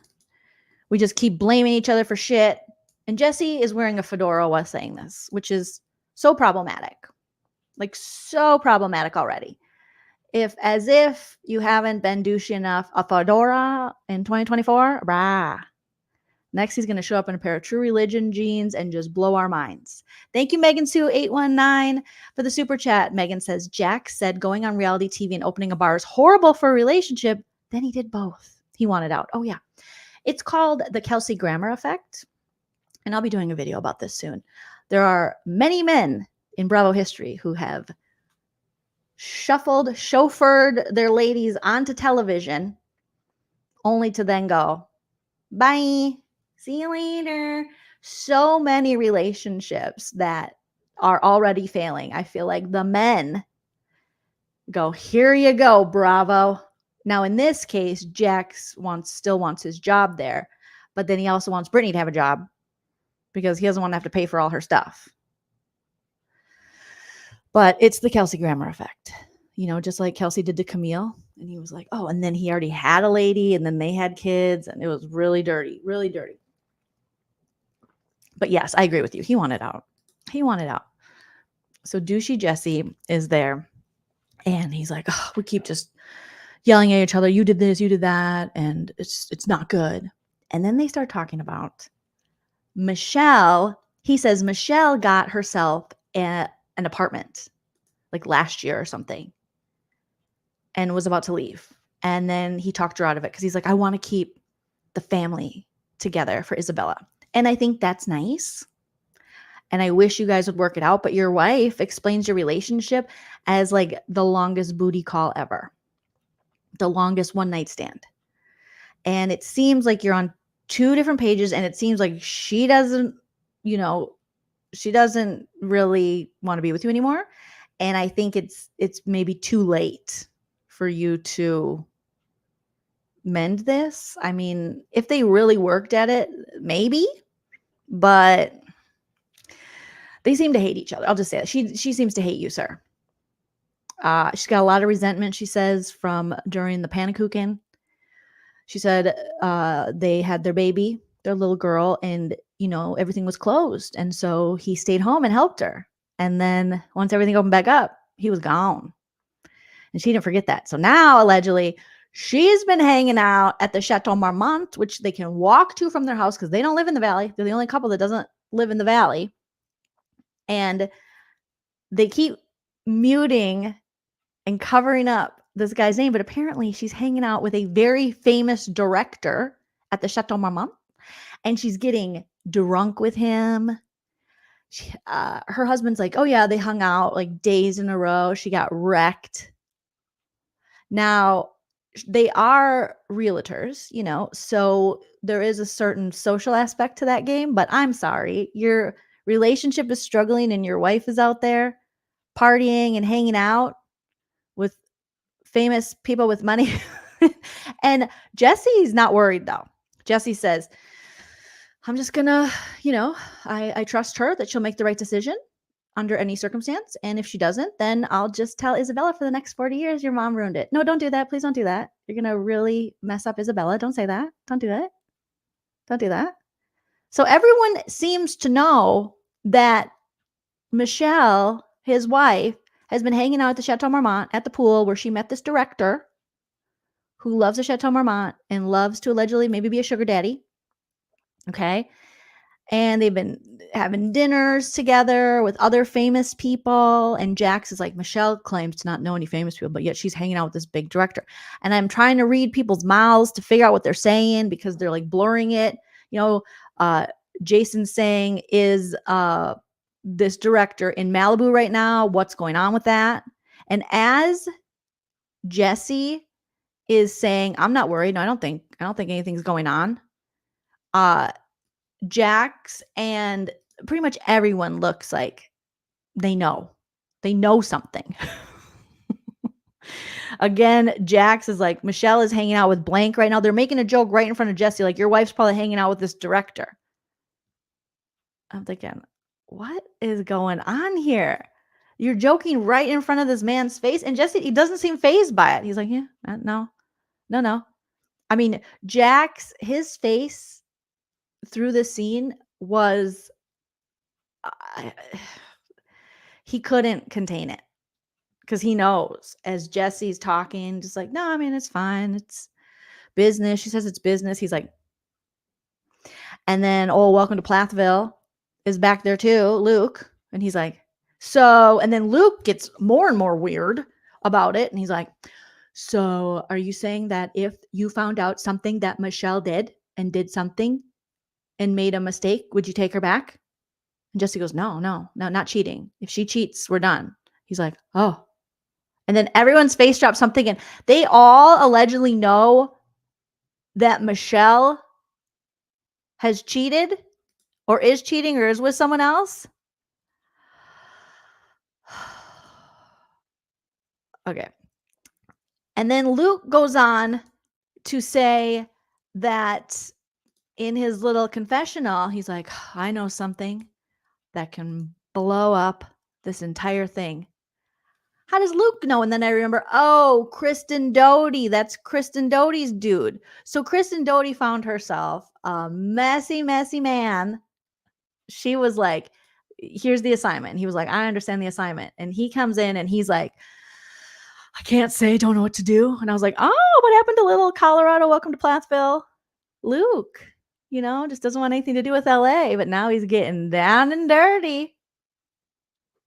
We just keep blaming each other for shit. And Jesse is wearing a fedora while saying this, which is so problematic. Like, so problematic already. As if you haven't been douchey enough, a fedora in 2024, brah. Next, he's going to show up in a pair of True Religion jeans and just blow our minds. Thank you, Megan Sue 819 for the super chat. Megan says, Jax said going on reality TV and opening a bar is horrible for a relationship. Then he did both. He wanted out. Oh, yeah. It's called the Kelsey Grammer effect. And I'll be doing a video about this soon. There are many men in Bravo history who have chauffeured their ladies onto television only to then go, bye, see you later. So many relationships that are already failing. I feel like the men go, here you go, Bravo. Now, in this case, Jax still wants his job there, but then he also wants Brittany to have a job because he doesn't want to have to pay for all her stuff. But it's the Kelsey Grammer effect, just like Kelsey did to Camille. And he was like, oh, and then he already had a lady and then they had kids and it was really dirty, really dirty. But yes, I agree with you. He wanted out. So douchey Jesse is there and he's like, oh, we keep just yelling at each other. You did this, you did that. And it's not good. And then they start talking about Michelle. He says Michelle got herself an apartment like last year or something and was about to leave. And then he talked her out of it because he's like, I want to keep the family together for Isabella. And I think that's nice. And I wish you guys would work it out. But your wife explains your relationship as like the longest booty call ever, the longest one night stand. And it seems like you're on two different pages and it seems like she doesn't really want to be with you anymore. And I think it's maybe too late for you to mend this. I mean, if they really worked at it, maybe, but they seem to hate each other. I'll just say that. She seems to hate you, sir. She's got a lot of resentment, she says, from during the Panakuchen. She said they had their baby, their little girl, and, everything was closed. And so he stayed home and helped her. And then once everything opened back up, he was gone. And she didn't forget that. So now, allegedly, she's been hanging out at the Chateau Marmont, which they can walk to from their house because they don't live in the Valley. They're the only couple that doesn't live in the Valley. And they keep muting and covering up this guy's name. But apparently she's hanging out with a very famous director at the Chateau Marmont. And she's getting drunk with him. Her husband's like, oh yeah, they hung out like days in a row. She got wrecked. Now, they are realtors, so there is a certain social aspect to that game, but I'm sorry, your relationship is struggling and your wife is out there partying and hanging out with famous people with money. And Jesse's not worried though. Jesse says, I'm just gonna, I trust her that she'll make the right decision under any circumstance. And if she doesn't, then I'll just tell Isabella for the next 40 years, your mom ruined it. No, don't do that. Please don't do that. You're going to really mess up Isabella. Don't say that. Don't do that. Don't do that. So everyone seems to know that Michelle, his wife, has been hanging out at the Chateau Marmont at the pool where she met this director who loves a Chateau Marmont and loves to allegedly maybe be a sugar daddy. Okay. And they've been having dinners together with other famous people. And Jax is like, Michelle claims to not know any famous people, but yet she's hanging out with this big director. And I'm trying to read people's mouths to figure out what they're saying because they're like blurring it. You know, Jason's saying, is this director in Malibu right now? What's going on with that? And as Jesse is saying, I'm not worried. No, I don't think anything's going on. Jax and pretty much everyone looks like they know something. Again, Jax is like, Michelle is hanging out with blank right now. They're making a joke right in front of Jesse, like, your wife's probably hanging out with this director. I'm thinking, what is going on here? You're joking right in front of this man's face. And Jesse, he doesn't seem fazed by it. He's like, yeah, no. I mean, Jax, his face through the scene was, he couldn't contain it because he knows as Jesse's talking, just like, no, I mean, it's fine. It's business. She says it's business. He's like, and then, oh, welcome to Plathville is back there too, Luke. And he's like, so, and then Luke gets more and more weird about it. And he's like, so are you saying that if you found out something that Michelle did and did something and made a mistake, would you take her back? And Jesse goes, no, not cheating. If she cheats, we're done. He's like, oh. And then everyone's face drops something, and they all allegedly know that Michelle has cheated or is cheating or is with someone else. Okay. And then Luke goes on to say that in his little confessional, he's like, I know something that can blow up this entire thing. How does Luke know? And then I remember, oh, Kristen Doty. That's Kristen Doty's dude. So Kristen Doty found herself a messy man. She was like, here's the assignment. He was like, I understand the assignment. And he comes in and he's like, I can't say, don't know what to do. And I was like, oh, what happened to little Colorado? Welcome to Plathville. Luke, just doesn't want anything to do with LA, but now he's getting down and dirty.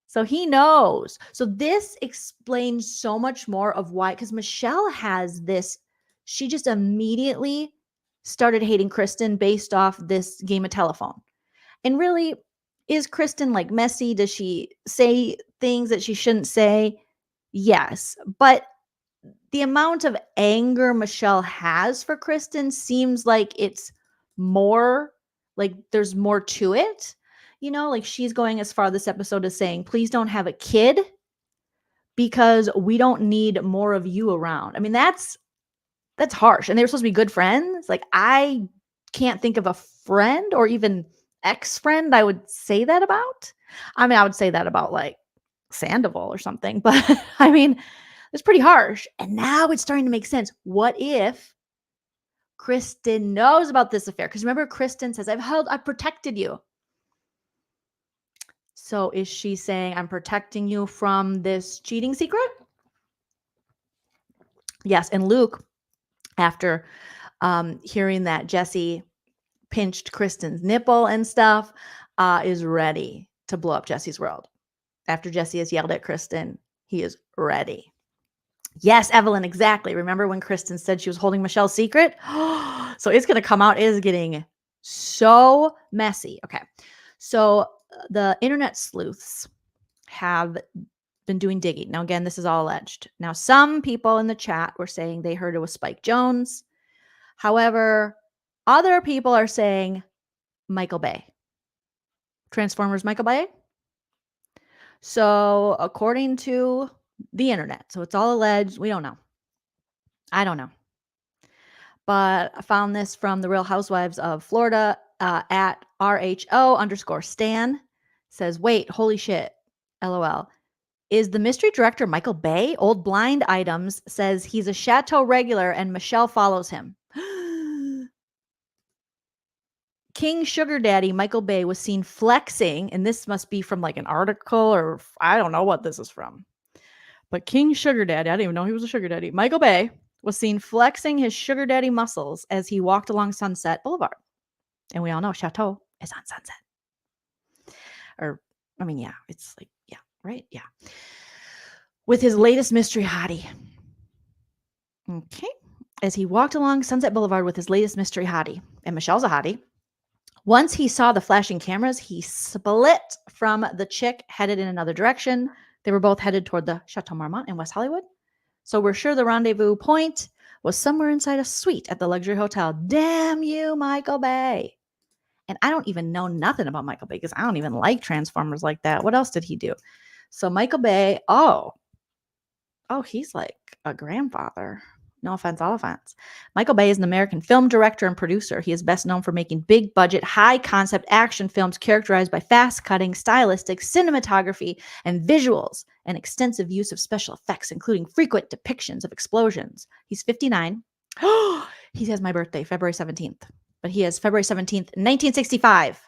So he knows. So this explains so much more of why, because Michelle has this, she just immediately started hating Kristen based off this game of telephone. And really, is Kristen like messy? Does she say things that she shouldn't say? Yes. But the amount of anger Michelle has for Kristen seems like it's more, like there's more to it. Like she's going as far this episode as saying, please don't have a kid because we don't need more of you around. I mean, that's harsh. And they were supposed to be good friends. Like, I can't think of a friend or even ex-friend I would say that about. I mean, I would say that about like Sandoval or something, but I mean, it's pretty harsh. And now it's starting to make sense. What if Kristen knows about this affair? Because remember, Kristen says, I've protected you. So is she saying, I'm protecting you from this cheating secret? Yes. And Luke, after hearing that Jesse pinched Kristen's nipple and stuff, is ready to blow up Jesse's world. After Jesse has yelled at Kristen, he is ready. Yes, Evelyn, exactly. Remember when Kristen said she was holding Michelle's secret? So it's going to come out. It is getting so messy. Okay. So the internet sleuths have been doing digging. Now, again, this is all alleged. Now, some people in the chat were saying they heard it was Spike Jonze. However, other people are saying Michael Bay. Transformers Michael Bay. So according to the internet, so it's all alleged. We don't know. I don't know. But I found this from the Real Housewives of Florida at RHO_Stan. Says, wait, holy shit. LOL. Is the mystery director Michael Bay? Old Blind Items says he's a Chateau regular and Michelle follows him. King Sugar Daddy Michael Bay was seen flexing, and this must be from like an article or I don't know what this is from. But King Sugar Daddy, I didn't even know he was a sugar daddy. Michael Bay was seen flexing his sugar daddy muscles as he walked along Sunset Boulevard. And we all know Chateau is on Sunset. Or, I mean, yeah, it's like, yeah, right? Yeah. With his latest mystery hottie. Okay. As he walked along Sunset Boulevard with his latest mystery hottie, and Michelle's a hottie, once he saw the flashing cameras, he split from the chick headed in another direction. They were both headed toward the Chateau Marmont in West Hollywood. So we're sure the rendezvous point was somewhere inside a suite at the luxury hotel. Damn you, Michael Bay. And I don't even know nothing about Michael Bay because I don't even like Transformers like that. What else did he do? So Michael Bay, oh, he's like a grandfather. No offense, all offense. Michael Bay is an American film director and producer. He is best known for making big budget, high concept action films characterized by fast cutting, stylistic cinematography and visuals and extensive use of special effects, including frequent depictions of explosions. He's 59. He has my birthday, February 17th. But he is February 17th, 1965.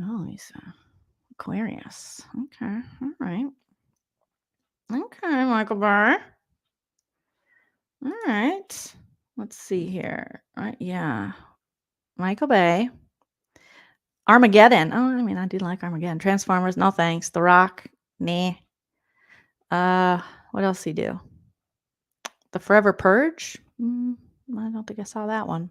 Oh, he's Aquarius. Okay, all right. Okay, Michael Bay. All right. Let's see here. Right, yeah. Michael Bay. Armageddon. Oh, I mean, I do like Armageddon. Transformers, no thanks. The Rock, nah. What else he do? The Forever Purge? I don't think I saw that one.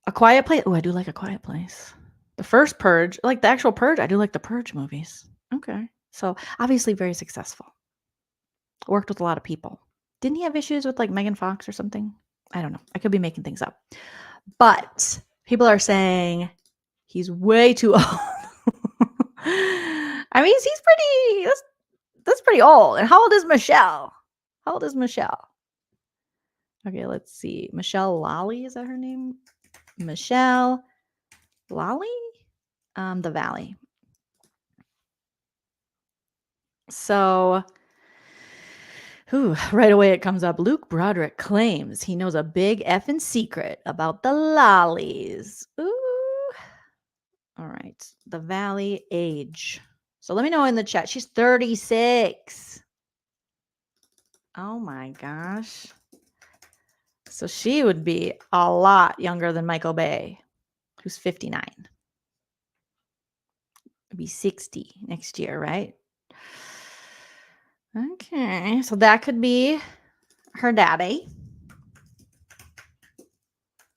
A Quiet Place. Oh, I do like A Quiet Place. The first Purge, like the actual Purge, I do like the Purge movies. Okay. So obviously very successful. Worked with a lot of people. Didn't he have issues with like Megan Fox or something? I don't know. I could be making things up. But people are saying he's way too old. I mean, he's pretty, that's pretty old. And how old is Michelle? How old is Michelle? Okay, let's see. Michelle Lally, is that her name? Michelle Lally? The Valley. So, right away it comes up. Luke Broderick claims he knows a big effing secret about the lollies. Ooh. All right. The Valley age. So let me know in the chat. She's 36. Oh my gosh. So she would be a lot younger than Michael Bay, who's 59. Would be 60 next year, right? Okay, so that could be her daddy.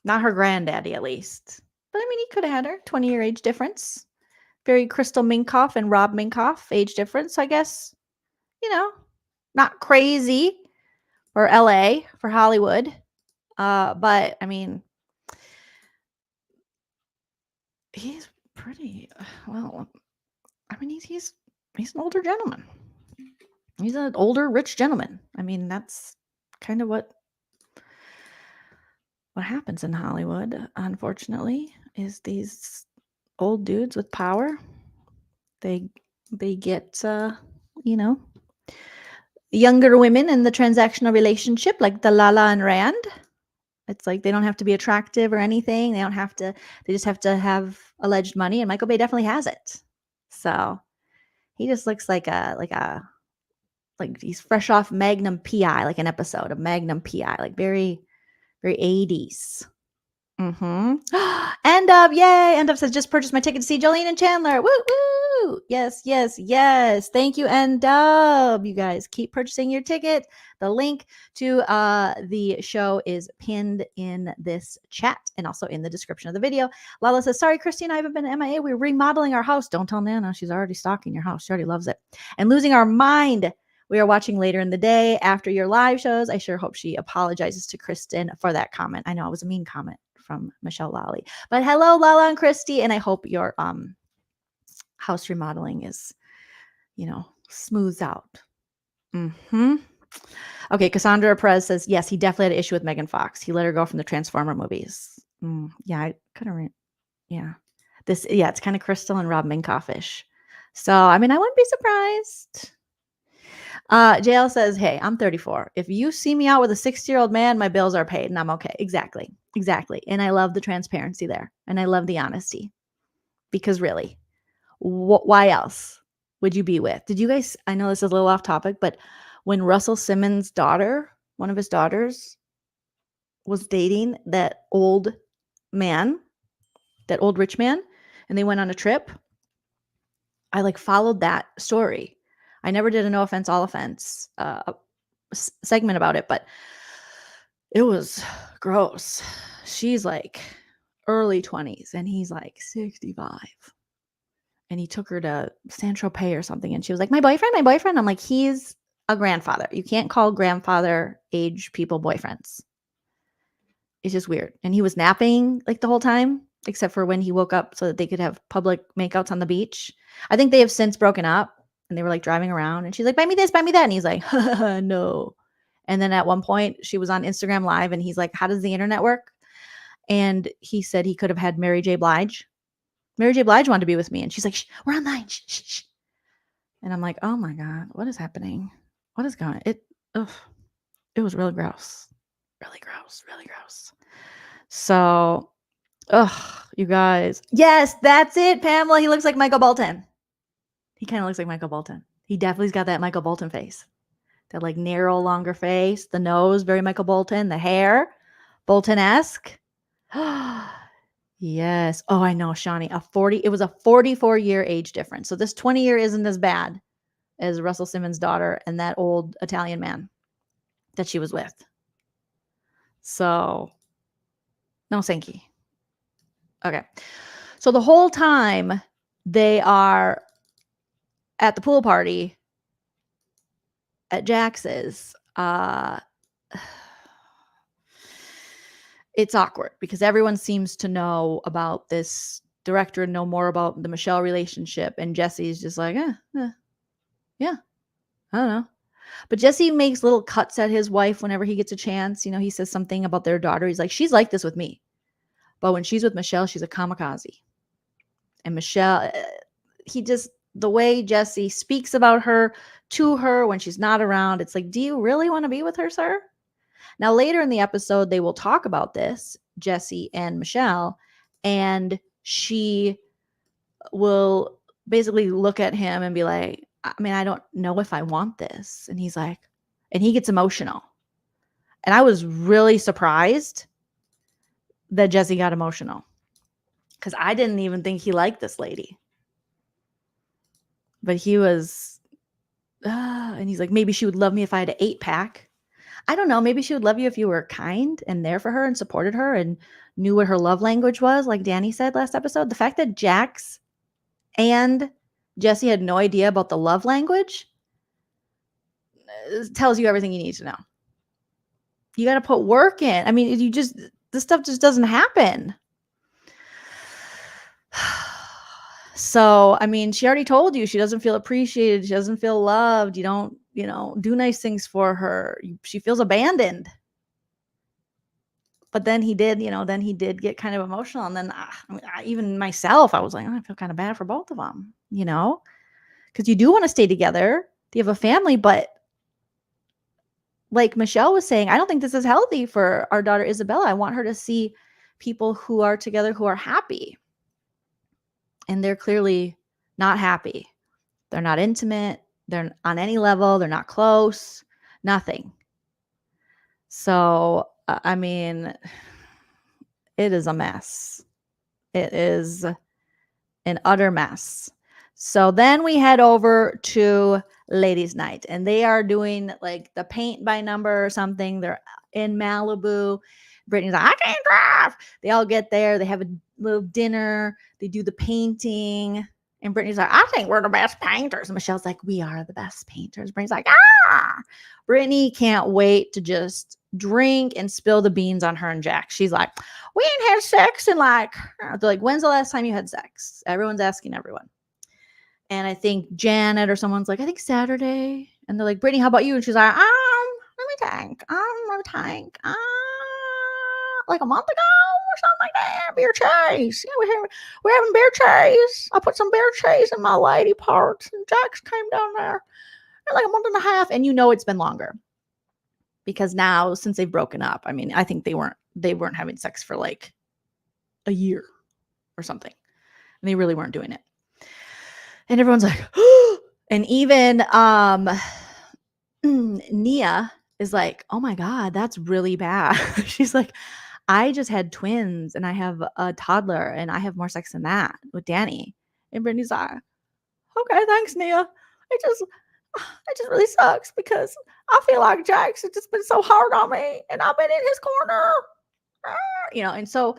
Not her granddaddy, at least. But I mean, he could have had her. 20-year age difference. Very Crystal Minkoff and Rob Minkoff age difference, I guess. You know, not crazy for LA, for Hollywood. But I mean, he's pretty, well, I mean, he's an older gentleman. He's an older, rich gentleman. I mean, that's kind of what happens in Hollywood, unfortunately, is these old dudes with power. They get, you know, younger women in the transactional relationship, like the Lala and Rand. It's like they don't have to be attractive or anything. They don't have to. They just have to have alleged money, and Michael Bay definitely has it. So he just looks like he's fresh off Magnum PI, like an episode of Magnum PI, like very, very 80s. End up, yay! End up says just purchased my ticket to see Jolene and Chandler. Woo woo! Yes, yes, yes. Thank you, End up. You guys keep purchasing your ticket. The link to the show is pinned in this chat and also in the description of the video. Lala says, sorry, Christy and I haven't been MIA. We're remodeling our house. Don't tell Nana. She's already stalking your house. She already loves it. And losing our mind. We are watching later in the day after your live shows. I sure hope she apologizes to Kristen for that comment. I know it was a mean comment from Michelle Lally. But hello, Lala and Christy, and I hope your house remodeling is, you know, smoothed out. Okay, Cassandra Perez says, yes, he definitely had an issue with Megan Fox. He let her go from the Transformer movies. Yeah, I couldn't yeah. It's kind of Crystal and Rob Minkoff-ish. So, I mean, I wouldn't be surprised. JL says, hey, I'm 34. If you see me out with a 60-year-old man, my bills are paid and I'm okay. Exactly. And I love the transparency there. And I love the honesty. Because really, why else would you be with? Did you guys, I know this is a little off topic, but when Russell Simmons' daughter, one of his daughters, was dating that old man, that old rich man, and they went on a trip, I like followed that story. I never did a no offense, all offense segment about it, but it was gross. She's like early 20s and he's like 65. And he took her to San Tropez or something. And she was like, my boyfriend. I'm like, he's a grandfather. You can't call grandfather age people boyfriends. It's just weird. And he was napping like the whole time, except for when he woke up so that they could have public makeouts on the beach. I think they have since broken up and they were like driving around and she's like, buy me this, buy me that. And he's like, no. And then at one point she was on Instagram Live and he's like, how does the internet work? And he said he could have had Mary J. Blige. Mary J. Blige wanted to be with me. And she's like, shh, we're online. Shh, shh, shh. And I'm like, oh my God, what is happening? What is going on? It was really gross. Really gross. Really gross. So, you guys. Yes, that's it, Pamela. He looks like Michael Bolton. He kind of looks like Michael Bolton. He definitely's got that Michael Bolton face. That like narrow, longer face. The nose, very Michael Bolton. The hair, Bolton-esque. Yes. Oh, I know, Shawnee. It was a 44-year age difference. So this 20-year isn't as bad as Russell Simmons' daughter and that old Italian man that she was with. So, no thank you. Okay. So the whole time they are at the pool party at Jax's, it's awkward because everyone seems to know about this director and know more about the Michelle relationship. And Jesse's just like, yeah, I don't know. But Jesse makes little cuts at his wife whenever he gets a chance. You know, he says something about their daughter. He's like, she's like this with me. But when she's with Michelle, she's a kamikaze. And Michelle, the way Jesse speaks about her to her when she's not around, it's like, do you really want to be with her, sir? Now, later in the episode, they will talk about this, Jesse and Michelle, and she will basically look at him and be like, I mean, I don't know if I want this. And he's like, and he gets emotional. And I was really surprised that Jesse got emotional because I didn't even think he liked this lady. But he was, and he's like, maybe she would love me if I had an 8-pack. I don't know. Maybe she would love you if you were kind and there for her and supported her and knew what her love language was, like Danny said last episode. The fact that Jax and Jesse had no idea about the love language tells you everything you need to know. You got to put work in. I mean, this stuff just doesn't happen. So, I mean, she already told you she doesn't feel appreciated. She doesn't feel loved. You don't, do nice things for her. She feels abandoned. But then he did get kind of emotional. And then even myself, I was like, I feel kind of bad for both of them, because you do want to stay together. You have a family, but like Michelle was saying, I don't think this is healthy for our daughter, Isabella. I want her to see people who are together, who are happy. And they're clearly not happy. They're not intimate. They're on any level. They're not close, nothing. So, I mean, it is a mess. It is an utter mess. So then we head over to ladies' night and they are doing like the paint by number or something. They're in Malibu. Brittany's like, I can't drive. They all get there. They have a little dinner. They do the painting. And Brittany's like, I think we're the best painters. And Michelle's like, we are the best painters. Brittany's like, Brittany can't wait to just drink and spill the beans on her and Jax. She's like, we ain't had sex in they're like, when's the last time you had sex? Everyone's asking everyone. And I think Janet or someone's like, I think Saturday. And they're like, Brittany, how about you? And she's like, let me think. Like a month ago or something like that. Beer chase. Yeah, we're having beer chase. I put some beer chase in my lady parts. And Jax came down there like a month and a half. And it's been longer. Because now, since they've broken up, I mean, I think they weren't having sex for like a year or something. And they really weren't doing it. And everyone's like, and even Nia is like, oh my God, that's really bad. She's like, I just had twins and I have a toddler and I have more sex than that with Danny. And Brittany's like, okay, thanks, Nia. It just really sucks because I feel like Jax has just been so hard on me and I've been in his corner. And so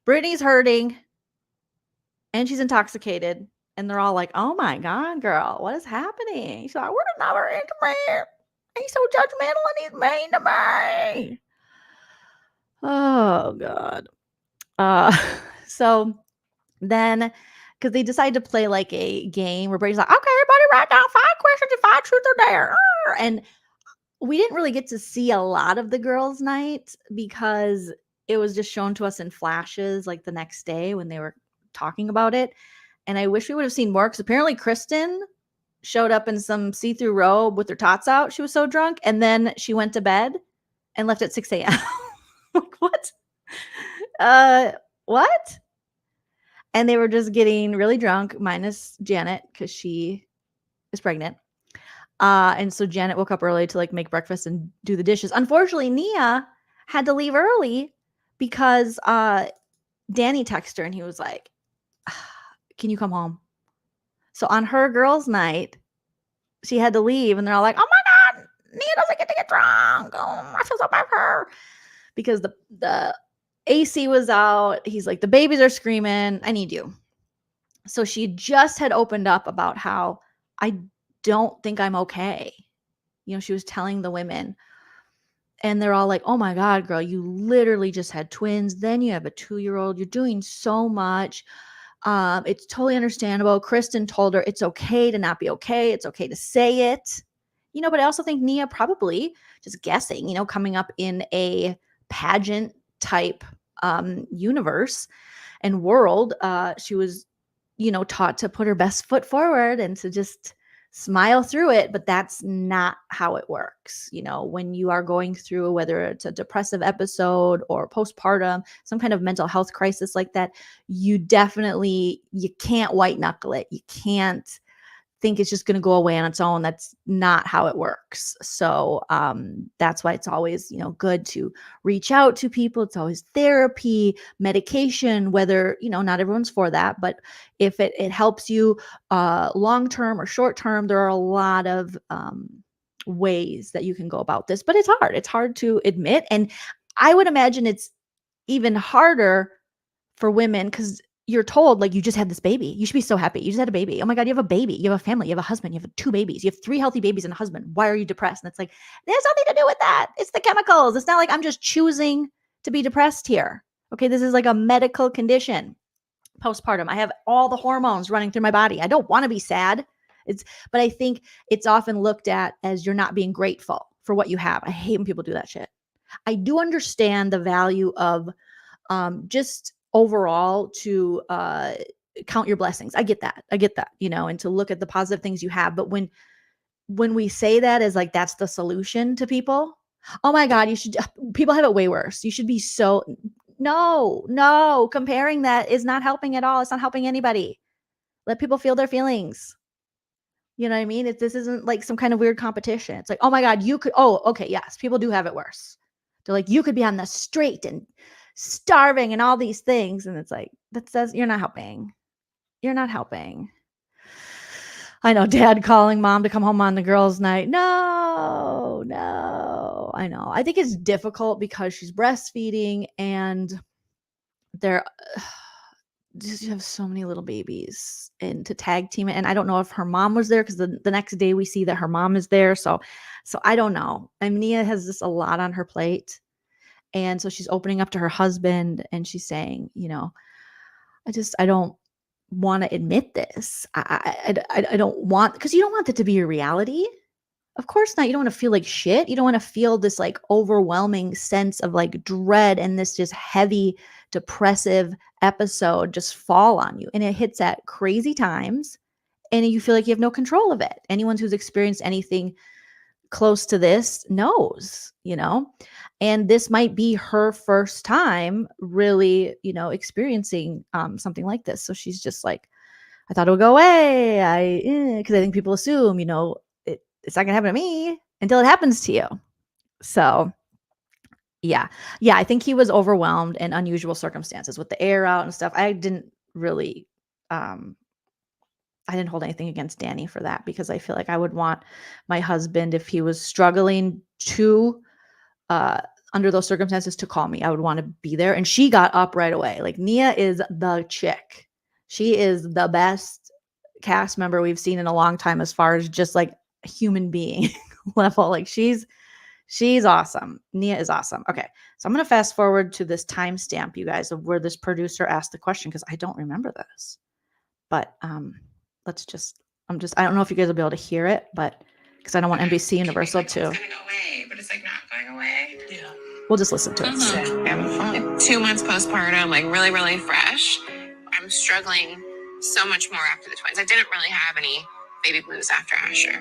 Brittany's hurting and she's intoxicated. And they're all like, oh my God, girl, what is happening? She's like, we're never intimate. He's so judgmental and he's mean to me. Oh God. So then, because they decide to play like a game where Brady's like, okay, everybody write down 5 questions and 5 truth or dare. And we didn't really get to see a lot of the girls' night because it was just shown to us in flashes like the next day when they were talking about it. And I wish we would have seen more because apparently Kristen showed up in some see-through robe with her tots out. She was so drunk. And then she went to bed and left at 6 a.m. Like, what? What? And they were just getting really drunk, minus Janet, because she is pregnant. And so Janet woke up early to like make breakfast and do the dishes. Unfortunately, Nia had to leave early because Danny texted her and he was like, can you come home? So on her girls' night, she had to leave and they're all like, oh my God, Nia doesn't get to get drunk. Oh, I feel so bad for her. Because the AC was out. He's like, the babies are screaming. I need you. So she just had opened up about how I don't think I'm okay. She was telling the women and they're all like, oh my God, girl, you literally just had twins. Then you have a 2-year-old. You're doing so much. It's totally understandable. Kristen told her it's okay to not be okay. It's okay to say it. But I also think Nia probably just guessing, coming up in a pageant type universe and world, she was, taught to put her best foot forward and to just smile through it. But that's not how it works. When you are going through, whether it's a depressive episode or postpartum, some kind of mental health crisis like that, you can't white knuckle it. You can't think it's just going to go away on its own. That's not how it works. So that's why it's always, good to reach out to people. It's always therapy, medication, whether, not everyone's for that, but if it helps you long-term or short-term, there are a lot of ways that you can go about this, but it's hard. It's hard to admit. And I would imagine it's even harder for women because you're told like you just had this baby. You should be so happy. You just had a baby. Oh my God, you have a baby. You have a family. You have a husband. You have 2 babies. You have 3 healthy babies and a husband. Why are you depressed? And it's like, there's nothing to do with that. It's the chemicals. It's not like I'm just choosing to be depressed here. Okay, this is like a medical condition. Postpartum. I have all the hormones running through my body. I don't want to be sad. But I think it's often looked at as you're not being grateful for what you have. I hate when people do that shit. I do understand the value of just overall to count your blessings. I get that, and to look at the positive things you have. But when we say that as like, that's the solution to people, oh my God, people have it way worse. You should be no, comparing that is not helping at all. It's not helping anybody. Let people feel their feelings. You know what I mean? This isn't like some kind of weird competition. It's like, oh my God, okay, yes, people do have it worse. They're like, you could be on the street and starving and all these things. And it's like, that says you're not helping. You're not helping. I know dad calling mom to come home on the girls' night. No, I know. I think it's difficult because she's breastfeeding and they're just have so many little babies and to tag team it. And I don't know if her mom was there because the next day we see that her mom is there. So I don't know. Nia has just a lot on her plate. And so she's opening up to her husband and she's saying, I don't want to admit this. I don't want, because you don't want that to be your reality. Of course not. You don't want to feel like shit. You don't want to feel this like overwhelming sense of like dread and this just heavy, depressive episode just fall on you. And it hits at crazy times and you feel like you have no control of it. Anyone who's experienced anything close to this knows, and this might be her first time really, experiencing something like this. So she's just like, I thought it would go away. Because I think people assume, it's not gonna happen to me. until it happens to you. So yeah. Yeah, I think he was overwhelmed in unusual circumstances with the air out and stuff. I didn't really I didn't hold anything against Danny for that, because I feel like I would want my husband, if he was struggling to under those circumstances, to call me. I would want to be there. And she got up right away. Like, Nia is the chick. She is the best cast member we've seen in a long time, as far as just like human being level. Like, she's awesome. Nia is awesome. Okay. So I'm going to fast forward to this timestamp, you guys, of where this producer asked the question, because I don't remember this. But I don't know if you guys will be able to hear it, but because I don't want NBC Universal to. It's gonna go away, but it's like not going away. Yeah. We'll just listen to it. I'm 2 months postpartum, like really, really fresh. I'm struggling so much more after the twins. I didn't really have any baby blues after Asher.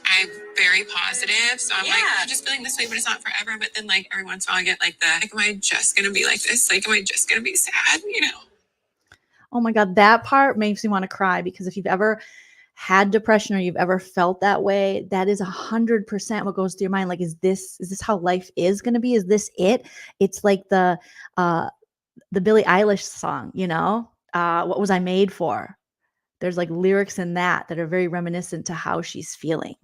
I'm very positive, so I'm like, I'm just feeling this way, but it's not forever. But then, like, every once in a while, I get like am I just gonna be like this? Like, am I just gonna be sad? You know? Oh my God, that part makes me want to cry, because if you've ever had depression or you've ever felt that way, that is 100% what goes through your mind. Like, is this how life is going to be? Is this it? It's like the Billie Eilish song, what was I made for? There's like lyrics in that are very reminiscent to how she's feeling.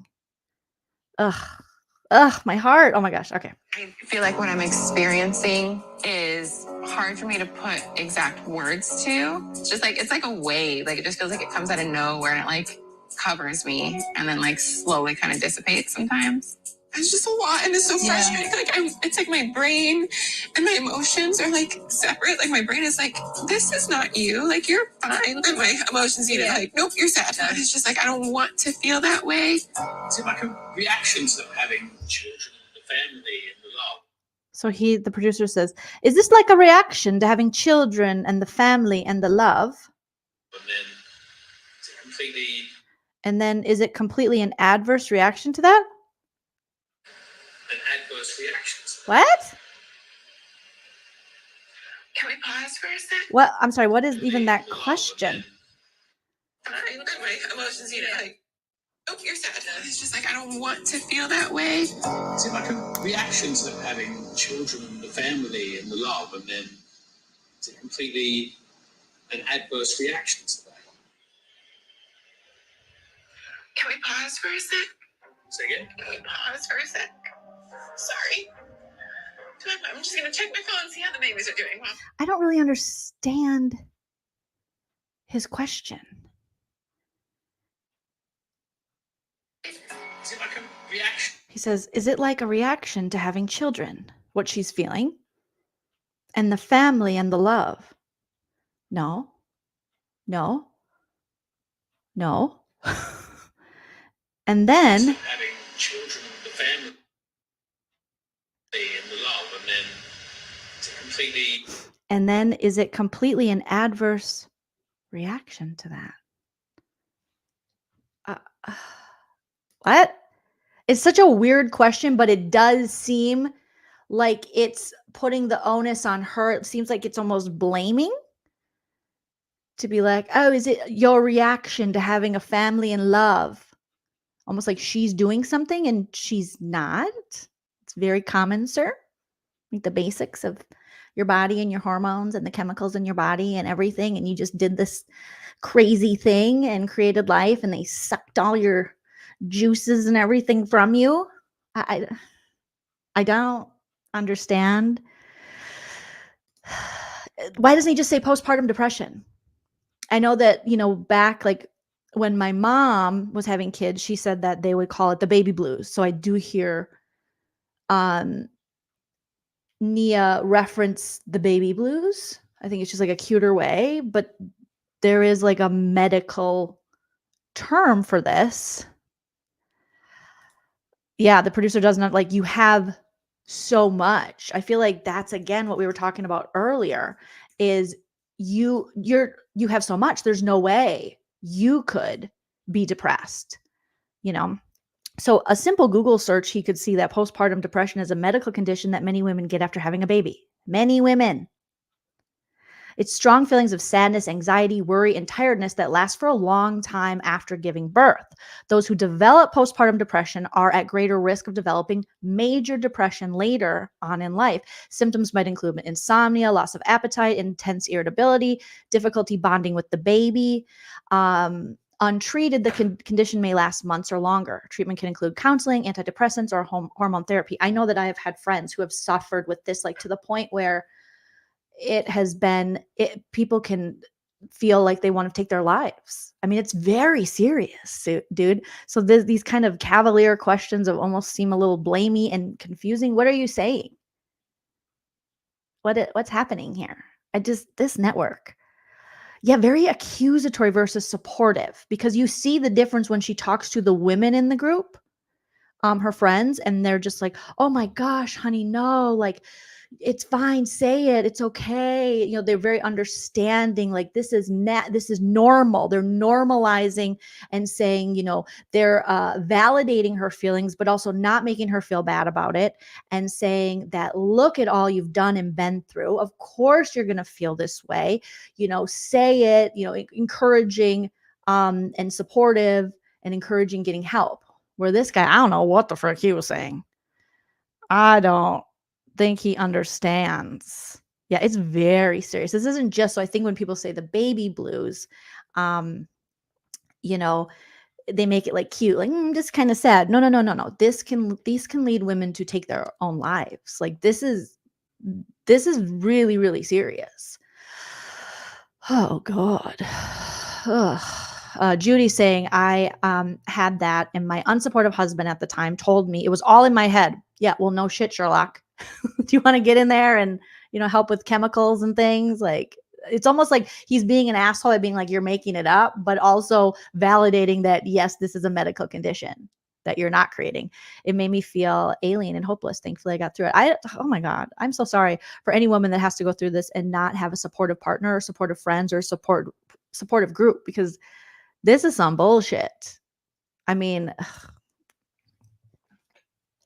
Ugh, my heart. Oh my gosh. Okay. I feel like what I'm experiencing is hard for me to put exact words to. It's just like, it's like a wave. Like, it just feels like it comes out of nowhere and it like covers me and then like slowly kind of dissipates sometimes. It's just a lot, and it's so frustrating. Like, it's like my brain and my emotions are like separate. Like, my brain is like, this is not you. Like, you're fine. And my emotions either like, nope, you're sad. And it's just like, I don't want to feel that way. Is it like a reaction to having children, the family, and the love? So the producer says, is this like a reaction to having children and the family and the love? And then is it completely And then is it completely an adverse reaction to that? an adverse reaction to that? What? Can we pause for a sec? What? I'm sorry. What is even that question? And my emotions either like, nope, you're sad. It's just like, I don't want to feel that way. Is it like a reaction to having children and the family and the love, and then is it completely an adverse reaction to that? Can we pause for a sec? Say again? Can we pause for a sec? Sorry. I'm just going to check my phone and see how the babies are doing. Well, I don't really understand his question. Is it like a reaction? He says, is it like a reaction to having children, what she's feeling, and the family and the love? No. And then, Having children and the family and the love, and then is it completely is it completely an adverse reaction to that? What? It's such a weird question, but it does seem like it's putting the onus on her. It seems like it's almost blaming, to be like, oh, is it your reaction to having a family and love? Almost like she's doing something and she's not. It's very common, sir. Like the basics of your body and your hormones and the chemicals in your body and everything. And you just did this crazy thing and created life, and they sucked all your juices and everything from you. I don't understand. Why doesn't he just say postpartum depression? I know that, back like when my mom was having kids, she said that they would call it the baby blues. So I do hear Nia reference the baby blues. I think it's just like a cuter way, but there is like a medical term for this. Yeah, the producer does not like, you have so much. I feel like that's again what we were talking about earlier, is you have so much. There's no way you could be depressed, So a simple Google search, he could see that postpartum depression is a medical condition that many women get after having a baby. Many women. It's strong feelings of sadness, anxiety, worry, and tiredness that last for a long time after giving birth. Those who develop postpartum depression are at greater risk of developing major depression later on in life. Symptoms might include insomnia, loss of appetite, intense irritability, difficulty bonding with the baby. Untreated, the condition may last months or longer. Treatment can include counseling, antidepressants, or hormone therapy. I know that I have had friends who have suffered with this, like to the point where people can feel like they want to take their lives. I mean, it's very serious, dude. So these kind of cavalier questions of almost seem a little blamey and confusing. What are you saying? What's happening here? This network. Yeah, very accusatory versus supportive, because you see the difference when she talks to the women in the group, her friends, and they're just like, "Oh my gosh, honey, no, like it's fine, say it, it's okay." You know, they're very understanding, like this is normal. They're normalizing and saying, you know, they're validating her feelings, but also not making her feel bad about it, and saying that, look at all you've done and been through. Of course you're going to feel this way, you know, say it, you know, encouraging and supportive and encouraging getting help. Where this guy, I don't know what the frick he was saying. I don't think he understands. Yeah, it's very serious. This isn't just, so I think when people say the baby blues, you know, they make it like cute, like just kind of sad. No. These can lead women to take their own lives. Like this is really, really serious. Oh God. Judy saying, I had that, and my unsupportive husband at the time told me it was all in my head. Yeah, well, no shit, Sherlock. Do you want to get in there and, you know, help with chemicals and things? Like, it's almost like he's being an asshole at being like, you're making it up, but also validating that, yes, this is a medical condition that you're not creating. It made me feel alien and hopeless. Thankfully, I got through it. Oh my God, I'm so sorry for any woman that has to go through this and not have a supportive partner or supportive friends or supportive group, because this is some bullshit. I mean,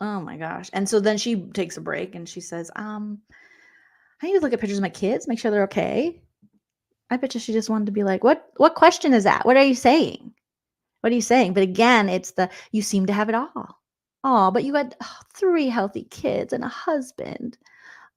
oh my gosh. And so then she takes a break and she says, I need to look at pictures of my kids, make sure they're okay. I bet you she just wanted to be like, what question is that? What are you saying? What are you saying? But again, it's you seem to have it all. Oh, but you had 3 healthy kids and a husband.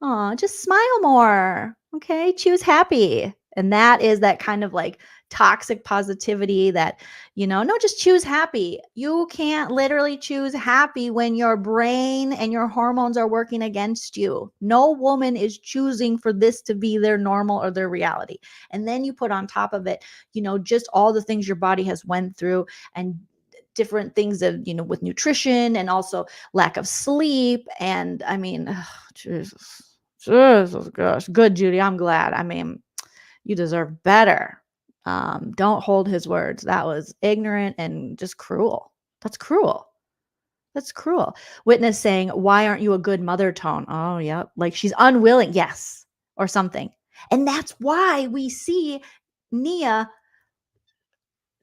Oh, just smile more. Okay. Choose happy. And that is that kind of like toxic positivity that, you know, no, just choose happy. You can't literally choose happy when your brain and your hormones are working against you. No woman is choosing for this to be their normal or their reality. And then you put on top of it, you know, just all the things your body has went through and different things of, you know, with nutrition and also lack of sleep. And I mean, Jesus gosh. Good, Judy. I'm glad. I mean, you deserve better. Don't hold his words. That was ignorant and just cruel. That's cruel. That's cruel. Witness saying, why aren't you a good mother tone? Oh, yeah. Like she's unwilling. Yes. Or something. And that's why we see Nia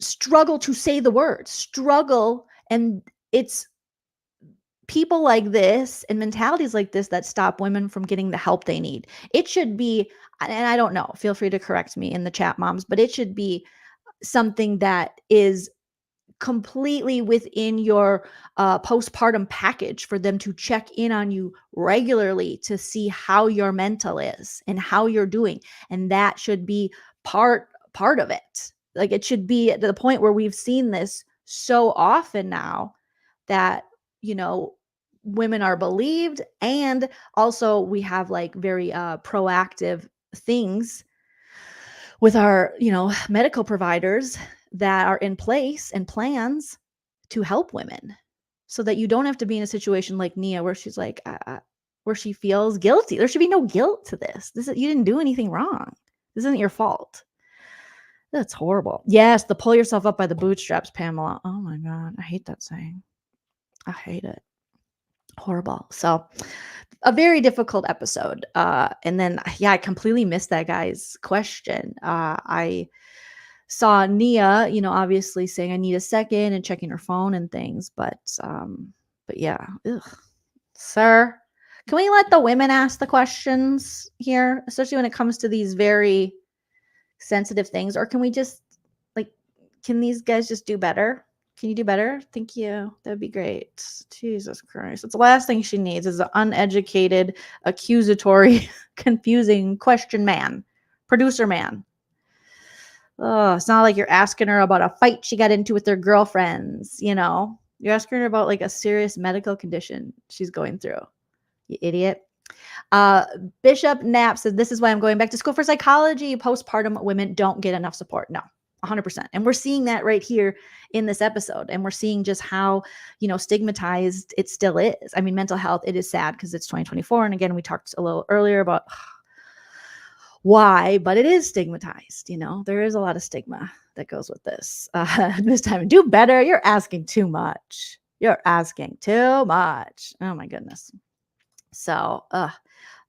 struggle to say the words, struggle. And it's people like this and mentalities like this that stop women from getting the help they need. It should be, and I don't know, feel free to correct me in the chat, moms, but it should be something that is completely within your postpartum package for them to check in on you regularly to see how your mental is and how you're doing. And that should be part of it. Like it should be at the point where we've seen this so often now that, you know, women are believed, and also we have like very proactive things with our, you know, medical providers that are in place and plans to help women so that you don't have to be in a situation like Nia where she's like where she feels guilty. There should be no guilt to this. You didn't do anything wrong. This isn't your fault. That's horrible. Yes, the pull yourself up by the bootstraps, Pamela. Oh my God, I hate that saying. I hate it. Horrible. So a very difficult episode. And then, yeah, I completely missed that guy's question. I saw Nia, you know, obviously saying I need a second and checking her phone and things, but yeah, ugh. Sir, Can we let the women ask the questions here, especially when it comes to these very sensitive things? Or can we just, like, can these guys just do better? Can you do better? Thank you. That'd be great. Jesus Christ. It's the last thing she needs is an uneducated, accusatory, confusing question man, producer man. Oh, it's not like you're asking her about a fight she got into with her girlfriends, you know? You're asking her about like a serious medical condition she's going through. You idiot. Bishop Knapp says, this is why I'm going back to school for psychology. Postpartum women don't get enough support. No, 100%. And we're seeing that right here in this episode. And we're seeing just how, you know, stigmatized it still is. I mean, mental health, it is sad because it's 2024. And again, we talked a little earlier about why, but it is stigmatized. You know, there is a lot of stigma that goes with this. This time, do better. You're asking too much. You're asking too much. Oh my goodness. So,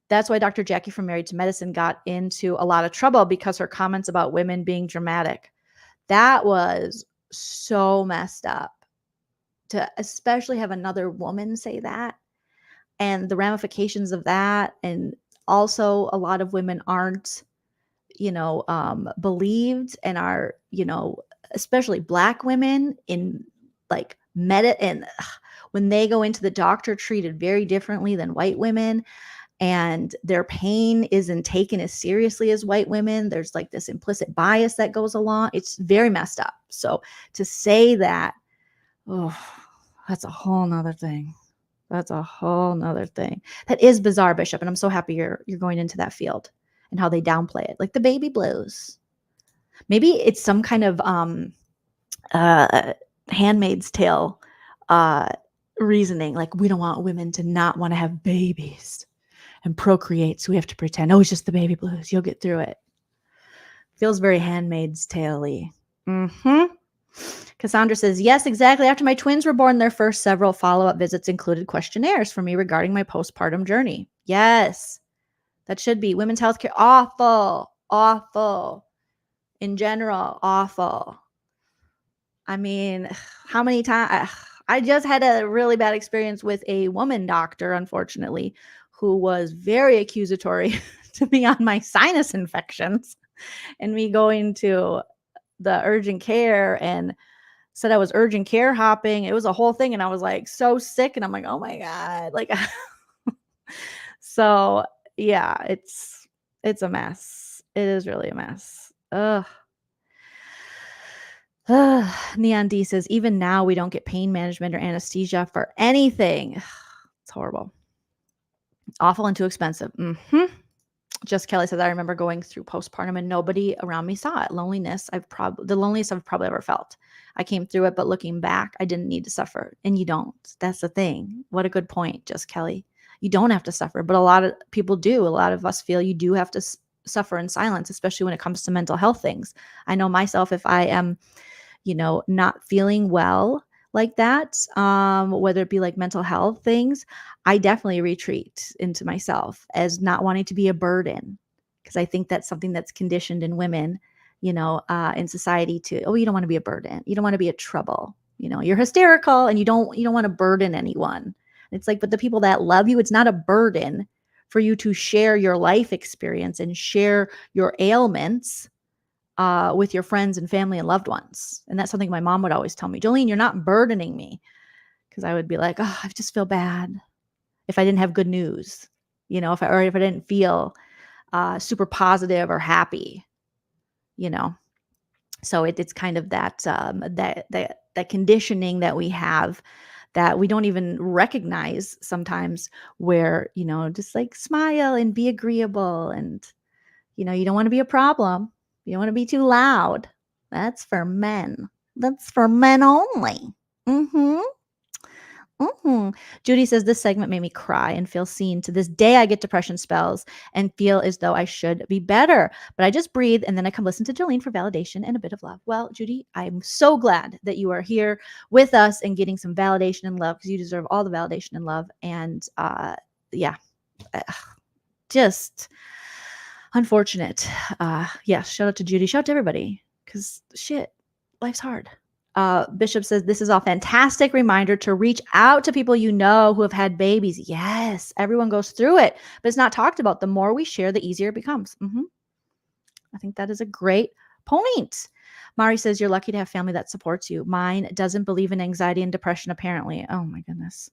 that's why Dr. Jackie from Married to Medicine got into a lot of trouble, because her comments about women being dramatic. That was so messed up, to especially have another woman say that, and the ramifications of that. And also, a lot of women aren't, you know, believed, and are, you know, especially Black women in like and when they go into the doctor, treated very differently than white women, and their pain isn't taken as seriously as white women. There's like this implicit bias that goes along. It's very messed up. So to say that, oh, that's a whole nother thing. That's a whole nother thing. That is bizarre, Bishop. And I'm so happy you're going into that field and how they downplay it. Like the baby blues. Maybe it's some kind of Handmaid's Tale reasoning. Like, we don't want women to not want to have babies and procreate, so we have to pretend, oh, it's just the baby blues. You'll get through it. Feels very Handmaid's Tale-y. Cassandra says, yes, exactly. After my twins were born, their first several follow-up visits included questionnaires for me regarding my postpartum journey. Yes, that should be. Women's healthcare, awful, awful. In general, awful. I mean, how many times? I just had a really bad experience with a woman doctor, unfortunately, who was very accusatory to me on my sinus infections, and me going to the urgent care and said I was urgent care hopping. It was a whole thing. And I was like so sick, and I'm like, oh my God. Like, so yeah, it's a mess. It is really a mess. Ugh. Neon D says, even now we don't get pain management or anesthesia for anything. It's horrible. Awful and too expensive. Just Kelly says, I remember going through postpartum and nobody around me saw it. Loneliness, the loneliest I've probably ever felt. I came through it, but looking back, I didn't need to suffer. And you don't. That's the thing. What a good point, Just Kelly. You don't have to suffer, but a lot of people do. A lot of us feel you do have to suffer in silence, especially when it comes to mental health things. I know myself, if I am, you know, not feeling well like that, whether it be like mental health things, I definitely retreat into myself as not wanting to be a burden, because I think that's something that's conditioned in women, you know, in society to, oh, you don't want to be a burden. You don't want to be a trouble. You know, you're hysterical and you don't want to burden anyone. It's like, but the people that love you, it's not a burden for you to share your life experience and share your ailments with your friends and family and loved ones. And that's something my mom would always tell me, Jolene, you're not burdening me. Because I would be like, oh, I just feel bad if I didn't have good news, you know, if I didn't feel super positive or happy, you know. So it's kind of that that conditioning that we have that we don't even recognize sometimes, where, you know, just like smile and be agreeable, and, you know, you don't want to be a problem. You don't want to be too loud. That's for men. That's for men only. Judy says, this segment made me cry and feel seen. To this day, I get depression spells and feel as though I should be better. But I just breathe, and then I come listen to Jolene for validation and a bit of love. Well, Judy, I'm so glad that you are here with us and getting some validation and love, because you deserve all the validation and love. And just unfortunate. Yeah, shout out to Judy. Shout out to everybody, because shit, life's hard. Bishop says, this is a fantastic reminder to reach out to people you know who have had babies. Yes, everyone goes through it, but it's not talked about. The more we share, the easier it becomes. I think that is a great point. Mari says, you're lucky to have family that supports you. Mine doesn't believe in anxiety and depression, apparently. Oh my goodness.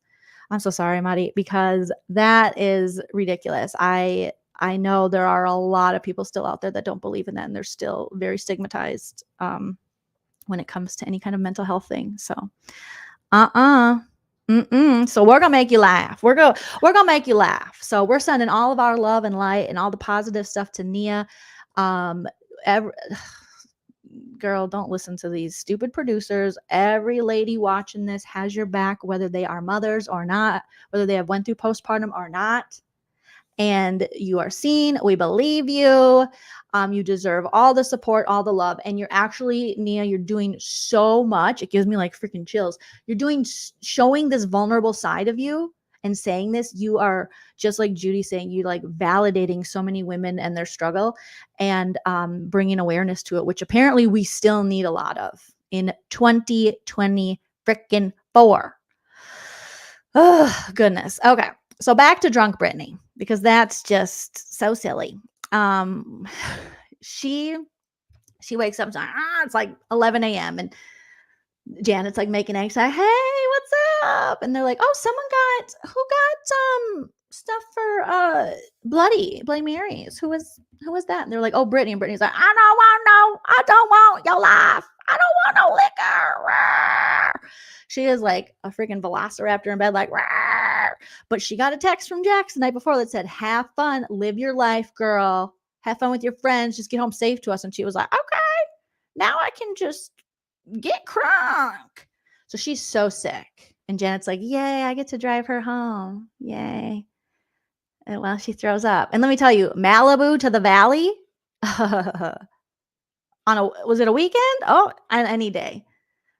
I'm so sorry, Mari, because that is ridiculous. I know there are a lot of people still out there that don't believe in that, and they're still very stigmatized when it comes to any kind of mental health thing. So, So we're gonna make you laugh. We're gonna make you laugh. So we're sending all of our love and light and all the positive stuff to Nia. Girl, don't listen to these stupid producers. Every lady watching this has your back, whether they are mothers or not, whether they have went through postpartum or not. And you are seen. We believe you. You deserve all the support, all the love. And you're actually, Nia, you're doing so much. It gives me like freaking chills. You're showing this vulnerable side of you and saying this. You are, just like Judy saying, you like validating so many women and their struggle and bringing awareness to it, which apparently we still need a lot of in 2020 freaking 4. Oh, goodness. Okay. So back to drunk Brittany, because that's just so silly. She wakes up, it's like 11 a.m. and Janet's like making eggs. Like, hey, what's up? And they're like, oh, who got stuff for Bloody Marys? Who was that? And they're like, oh, Brittany. And Brittany's like, I don't want your life. I don't want no liquor. She is like a freaking velociraptor in bed, like, but she got a text from Jax the night before that said, have fun, live your life, girl. Have fun with your friends. Just get home safe to us. And she was like, okay, now I can just get crunk. So she's so sick. And Janet's like, yay, I get to drive her home. Yay. And well, she throws up. And let me tell you, Malibu to the Valley was it a weekend? Oh, on any day.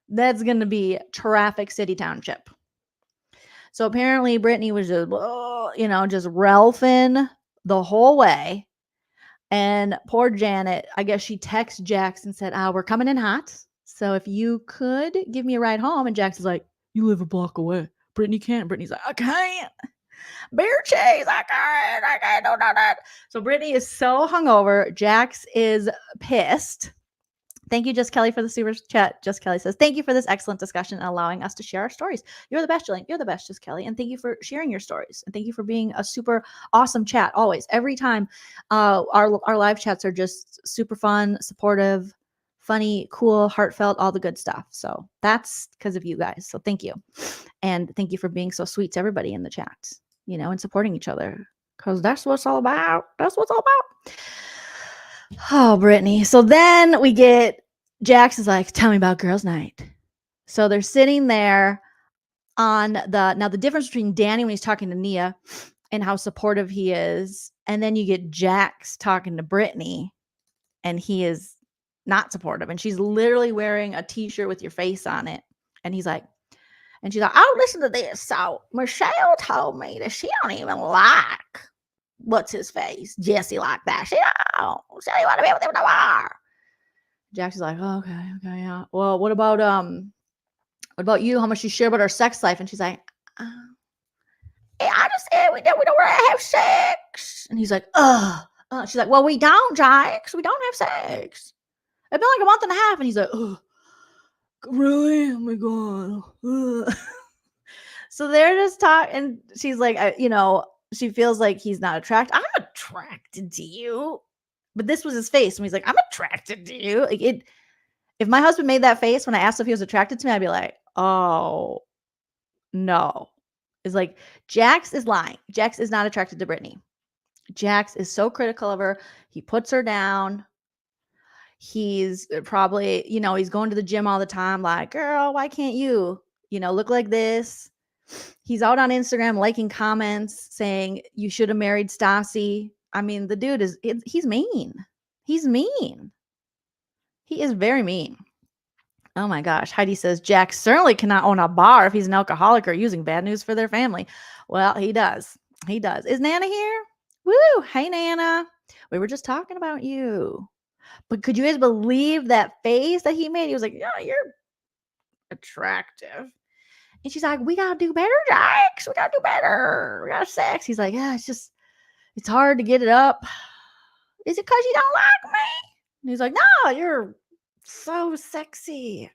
That's going to be traffic city township. So apparently Brittany was just, just ralphing the whole way. And poor Janet, I guess she texted Jax and said, we're coming in hot. So if you could give me a ride home. And Jax is like, you live a block away. Brittany can't. Brittany's like, I can't. Beer cheese, I can't do that. So Brittany is so hungover. Jax is pissed. Thank you, Just Kelly, for the super chat. Just Kelly says, thank you for this excellent discussion and allowing us to share our stories. You're the best, Jolene. You're the best, Just Kelly. And thank you for sharing your stories. And thank you for being a super awesome chat always. Every time our live chats are just super fun, supportive, funny, cool, heartfelt, all the good stuff. So that's because of you guys. So thank you. And thank you for being so sweet to everybody in the chat, and supporting each other, because that's what it's all about. That's what it's all about. Oh, Brittany. So then we get Jax is like, tell me about girls' night. So they're sitting there now the difference between Danny when he's talking to Nia and how supportive he is. And then you get Jax talking to Brittany and he is not supportive. And she's literally wearing a t-shirt with your face on it. And he's like, and she's like, oh, listen to this. So Michelle told me that she don't even like what's his face, Jesse, like that. She don't want to be with him no more. Jax is like, oh, okay, yeah. Well, what about you? How much you share about our sex life? And she's like, yeah, I just said we don't really have sex. And he's like, she's like, well, we don't, Jax. We don't have sex. It's been like a month and a half. And he's like, oh, really? Oh my God. So they're just talking, and she's like, she feels like he's not attracted. I'm attracted to you. But this was his face. And he's like, I'm attracted to you. Like if my husband made that face when I asked if he was attracted to me, I'd be like, oh, no. It's like, Jax is lying. Jax is not attracted to Brittany. Jax is so critical of her. He puts her down. He's probably, he's going to the gym all the time. Like, girl, why can't you, look like this? He's out on Instagram liking comments saying you should have married Stassi. I mean, the dude he's mean. He's mean. He is very mean. Oh my gosh. Heidi says, Jax certainly cannot own a bar if he's an alcoholic or using bad news for their family. Well, he does. He does. Is Nana here? Woo. Hey, Nana. We were just talking about you. But could you guys believe that face that he made? He was like, yeah, attractive. And she's like, we got to do better, Jax. We got to do better. We got to sex. He's like, yeah, it's hard to get it up. Is it because you don't like me? And he's like, no, you're so sexy.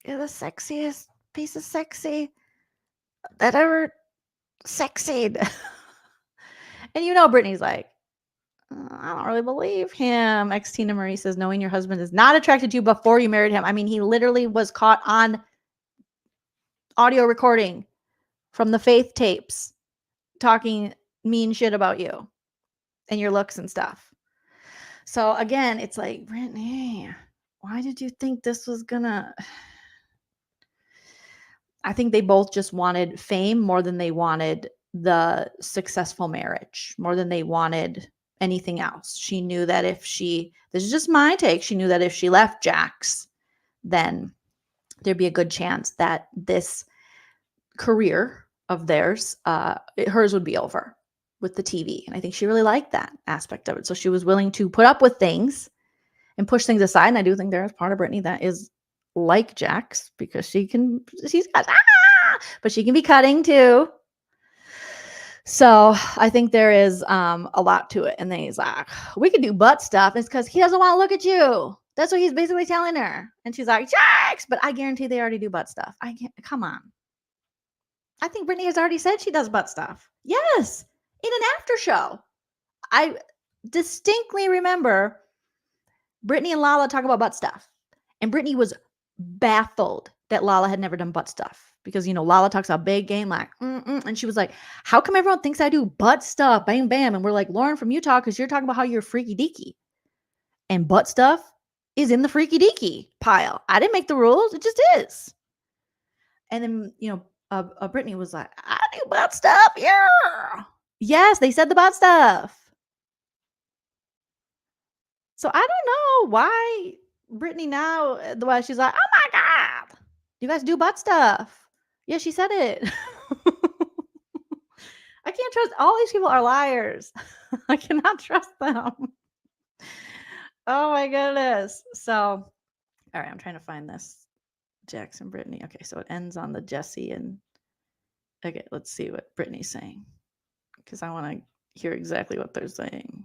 You're the sexiest piece of sexy that ever sexied. And Brittany's like, I don't really believe him. Ex Tina Marie says, knowing your husband is not attracted to you before you married him. I mean, he literally was caught on audio recording from the Faith tapes talking mean shit about you and your looks and stuff. So again, it's like, Brittany, why did you think this was gonna... I think they both just wanted fame more than they wanted the successful marriage, more than they wanted anything else. She knew that this is just my take, she knew that if she left Jax, then there'd be a good chance that this career of theirs, hers would be over with the TV. And I think she really liked that aspect of it. So she was willing to put up with things and push things aside. And I do think there is part of Brittany that is like Jax, because but she can be cutting too. So I think there is a lot to it. And then he's like, we could do butt stuff. It's because he doesn't want to look at you. That's what he's basically telling her. And she's like, Jax, but I guarantee they already do butt stuff. Come on. I think Brittany has already said she does butt stuff. Yes, in an after show. I distinctly remember Brittany and Lala talk about butt stuff. And Brittany was baffled that Lala had never done butt stuff. Because, Lala talks a big game like, and she was like, how come everyone thinks I do butt stuff? Bam, bam. And we're like, Lauren from Utah, because you're talking about how you're freaky deaky. And butt stuff is in the freaky deaky pile. I didn't make the rules. It just is. And then, Brittany was like, I do butt stuff. Yeah. Yes, they said the butt stuff. So I don't know why Brittany now, she's like, oh my God, you guys do butt stuff. Yeah, she said it. I can't trust, all these people are liars. I cannot trust them. Oh my goodness. So, all right, I'm trying to find this. Jax and Brittany. Okay, so it ends on the Jesse and, okay, let's see what Brittany's saying, because I want to hear exactly what they're saying.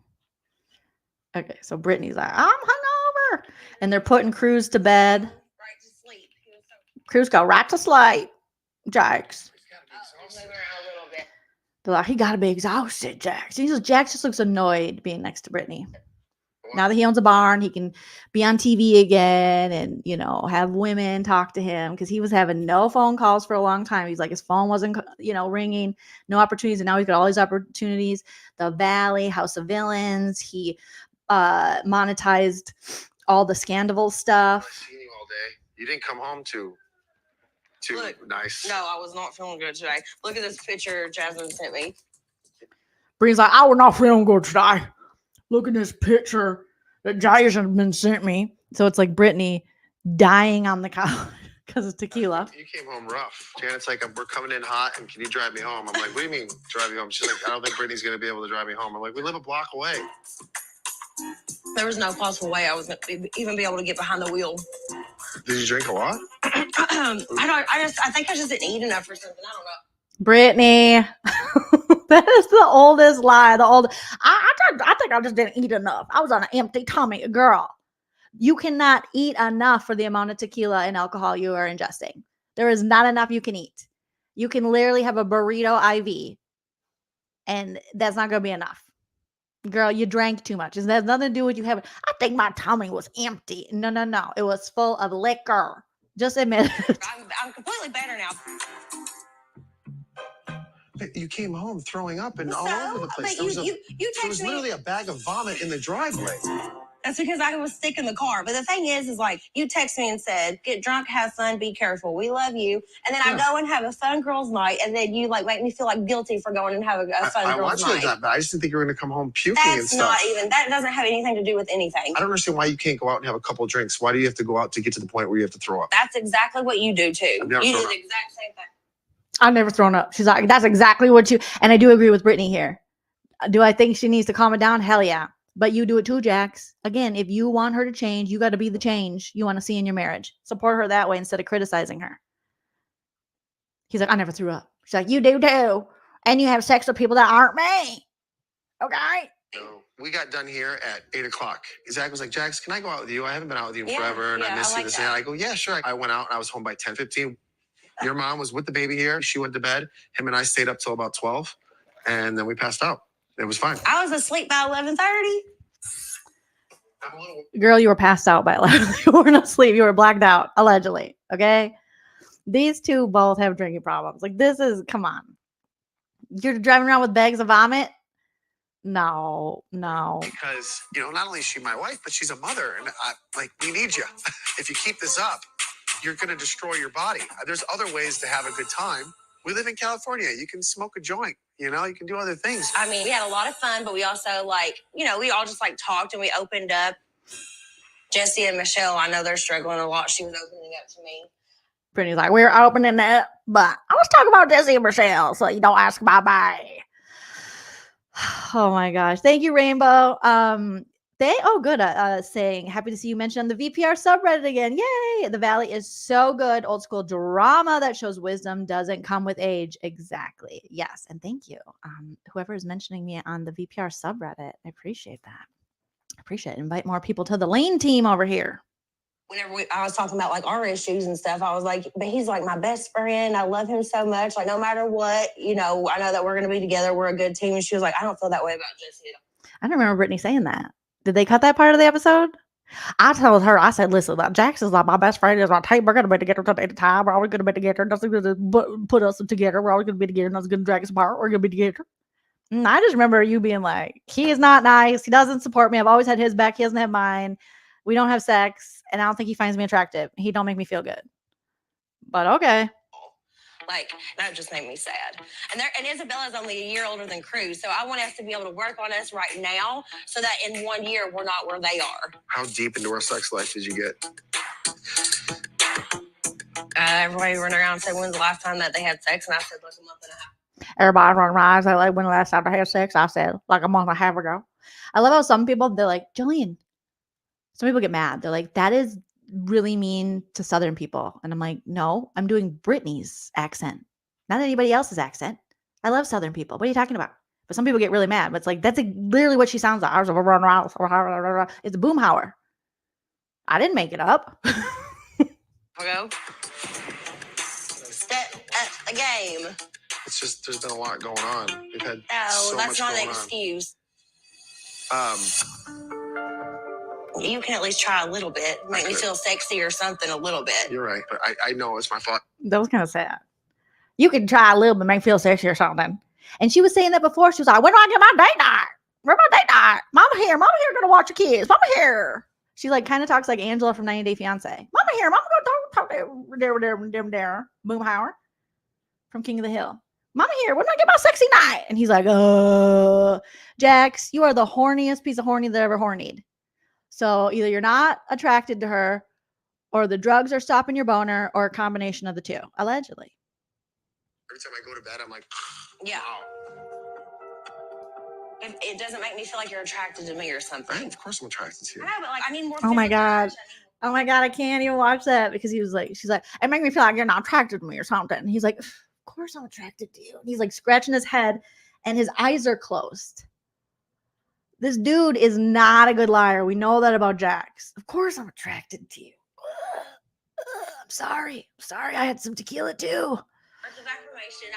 Okay, so Brittany's like, I'm hungover. And they're putting Cruz to bed. Right to sleep. Cruz go right to sleep. Jax. They're like, he got to be exhausted, Jax. Jax just looks annoyed being next to Brittany. Now that he owns a barn, he can be on TV again and, have women talk to him, because he was having no phone calls for a long time. He's like, his phone wasn't, ringing, no opportunities. And now he's got all these opportunities. The Valley, House of Villains. He monetized all the Scandal stuff. I've seen you all day. You didn't come home too nice. No, I was not feeling good today. Look at this picture Jasmine sent me. Brittany's like, I was not feeling good today. Look at this picture that Jasmine sent me. So it's like Brittany dying on the couch because of tequila. You came home rough. Janet's like, we're coming in hot, and can you drive me home? I'm like, what do you mean drive you home? She's like, I don't think Brittany's going to be able to drive me home. I'm like, we live a block away. There was no possible way I was going to even be able to get behind the wheel. Did you drink a lot? I think I just didn't eat enough or something. I don't know. Brittany, that is the oldest lie. I think I just didn't eat enough. I was on an empty tummy, girl. You cannot eat enough for the amount of tequila and alcohol you are ingesting. There is not enough you can eat. You can literally have a burrito IV, and that's not going to be enough. Girl, you drank too much. It has nothing to do with you having, I think my tummy was empty. No. It was full of liquor. Just admit it. I'm completely better now. You came home throwing up and all So, over the place. but you There text was me. literally a bag of vomit in the driveway. That's because I was sick in the car. But the thing is like, you text me and said, get drunk, have fun, be careful. We love you. And then I go and have a fun girls' night. And then you make me feel like guilty for going and having a fun I girls' want you night. to that, but I just didn't think you were going to come home puking and That's stuff. that doesn't have anything to do with anything. I don't understand why you can't go out and have a couple of drinks. Why do you have to go out to get to the point where you have to throw up? That's exactly what you do too. You I've never do thrown the up. exact same thing. I've never thrown up. She's like, that's exactly what you, and I do agree with Brittany here. Do I think she needs to calm it down? Hell yeah. But you do it too, Jax. Again, if you want her to change, you got to be the change you want to see in your marriage. Support her that way instead of criticizing her. He's like, I never threw up. She's like, you do too. And you have sex with people that aren't me. Okay. So we got done here at 8 o'clock. Zach was like, Jax, can I go out with you? I haven't been out with you in forever, and I miss you. This and that. I go, yeah, sure. I went out and I was home by 10:15. Your mom was with the baby here. She went to bed. Him and I stayed up till about 12, and then we passed out. It was fine. I was asleep by 11:30. Girl, you were passed out by 11. You weren't asleep. You were blacked out, allegedly. Okay. These two both have drinking problems. Like, this is, come on. You're driving around with bags of vomit? No. Because, not only is she my wife, but she's a mother. And we need you. If you keep this up, you're going to destroy your body. There's other ways to have a good time. We live in California. You can smoke a joint. You can do other things. I mean, we had a lot of fun, but we also we all just talked and we opened up. Jesse and Michelle, I know they're struggling a lot. She was opening up to me. Brittany's like, we're opening up, but I was talking about Jesse and Michelle, so you don't ask bye-bye. Oh my gosh. Thank you, Rainbow. Saying happy to see you mentioned the VPR subreddit again. Yay! The Valley is so good. Old school drama that shows wisdom doesn't come with age. Exactly. Yes, and thank you. Whoever is mentioning me on the VPR subreddit, I appreciate that. I appreciate it. Invite more people to the Lane team over here. Whenever I was talking about our issues and stuff, I was like, but he's like my best friend. I love him so much. Like, no matter what, I know that we're going to be together. We're a good team. And she was like, I don't feel that way about Jesse. I don't remember Brittany saying that. Did they cut that part of the episode? I told her, I said, listen, Jax is like my best friend. Is my type. We're going to be together till the end of time. We're always going to be together. Nothing's going to put us together. We're always going to be together. Nothing's going to drag us apart. We're going to be together. And I just remember you being like, he is not nice. He doesn't support me. I've always had his back. He doesn't have mine. We don't have sex. And I don't think he finds me attractive. He don't make me feel good. But okay. That just made me sad. And Isabella's only a year older than Cruz. So I want us to be able to work on us right now so that in 1 year, we're not where they are. How deep into our sex life did you get? Everybody running around and said, when's the last time that they had sex? And I said, like a month and a half. Everybody running around. I like, when the last time I had sex? I said, like a month and a half ago. I love how some people, they're like, Joleen. Some people get mad. They're like, that is really mean to Southern people. And I'm like, no, I'm doing Brittany's accent, not anybody else's accent. I love Southern people. What are you talking about? But some people get really mad. But it's like, that's literally what she sounds like. It's a boomhauer. I didn't make it up. Go. Step up the game. It's just, there's been a lot going on. We've had so that's much not going an excuse. on. You can at least try a little bit. Make me feel sexy or something a little bit. You're right. But I know it's my fault. That was kind of sad. You can try a little bit, make me feel sexy or something. And she was saying that before. She was like, when do I get my date night? Where's my date night? Mama here gonna watch your kids. Mama here. She kind of talks like Angela from 90 Day Fiance. Mama here. Mama gonna talk there. Boomhauer from King of the Hill. Mama here. When do I get my sexy night? And he's like, Jax, you are the horniest piece of horny that ever hornied. So either you're not attracted to her, or the drugs are stopping your boner, or a combination of the two, allegedly. Every time I go to bed, I'm like, yeah. Wow. It doesn't make me feel like you're attracted to me or something. Of course I'm attracted to you. I know, but I need more. Oh my God. Oh my God, I can't even watch that because she's like, it makes me feel like you're not attracted to me or something. And he's like, of course I'm attracted to you. And he's scratching his head and his eyes are closed. This dude is not a good liar. We know that about Jax. Of course I'm attracted to you. I'm sorry. I had some tequila too. Words of affirmation.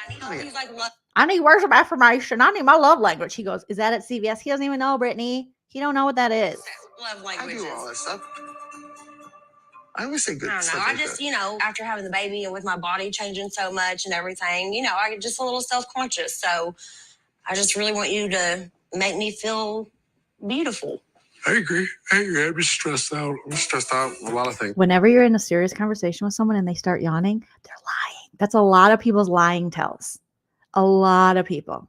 I need words of affirmation. I need my love language. He goes, is that at CVS? He doesn't even know, Brittany. He don't know what that is. Love languages. I do all that stuff. I always say good I don't know. stuff. I just, after having the baby and with my body changing so much and everything, I get just a little self-conscious. So I just really want you to make me feel beautiful. I agree. I'm just stressed out. I'm stressed out with a lot of things. Whenever you're in a serious conversation with someone and they start yawning, they're lying. That's a lot of people's lying tells. A lot of people.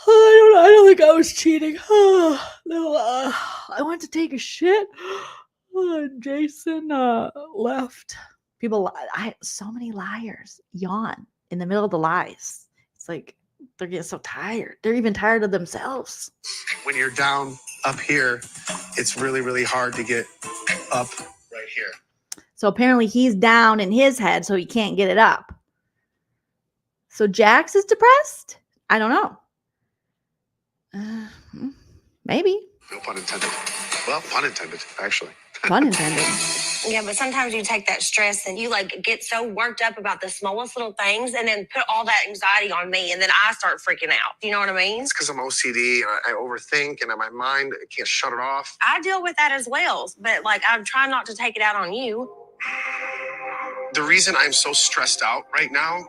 I don't think I was cheating. No, I went to take a shit. Jason left. People, so many liars yawn in the middle of the lies. It's like they're getting so tired. They're even tired of themselves. When you're down up here, it's really, really hard to get up right here. So apparently he's down in his head, so he can't get it up. So Jax is depressed? I don't know. Maybe. No pun intended. Well, pun intended, actually. Pun intended. Yeah, but sometimes you take that stress and you like get so worked up about the smallest little things and then put all that anxiety on me and then I start freaking out. You know what I mean? It's because I'm OCD and I overthink and in my mind, I can't shut it off. I deal with that as well, but like I'm trying not to take it out on you. The reason I'm so stressed out right now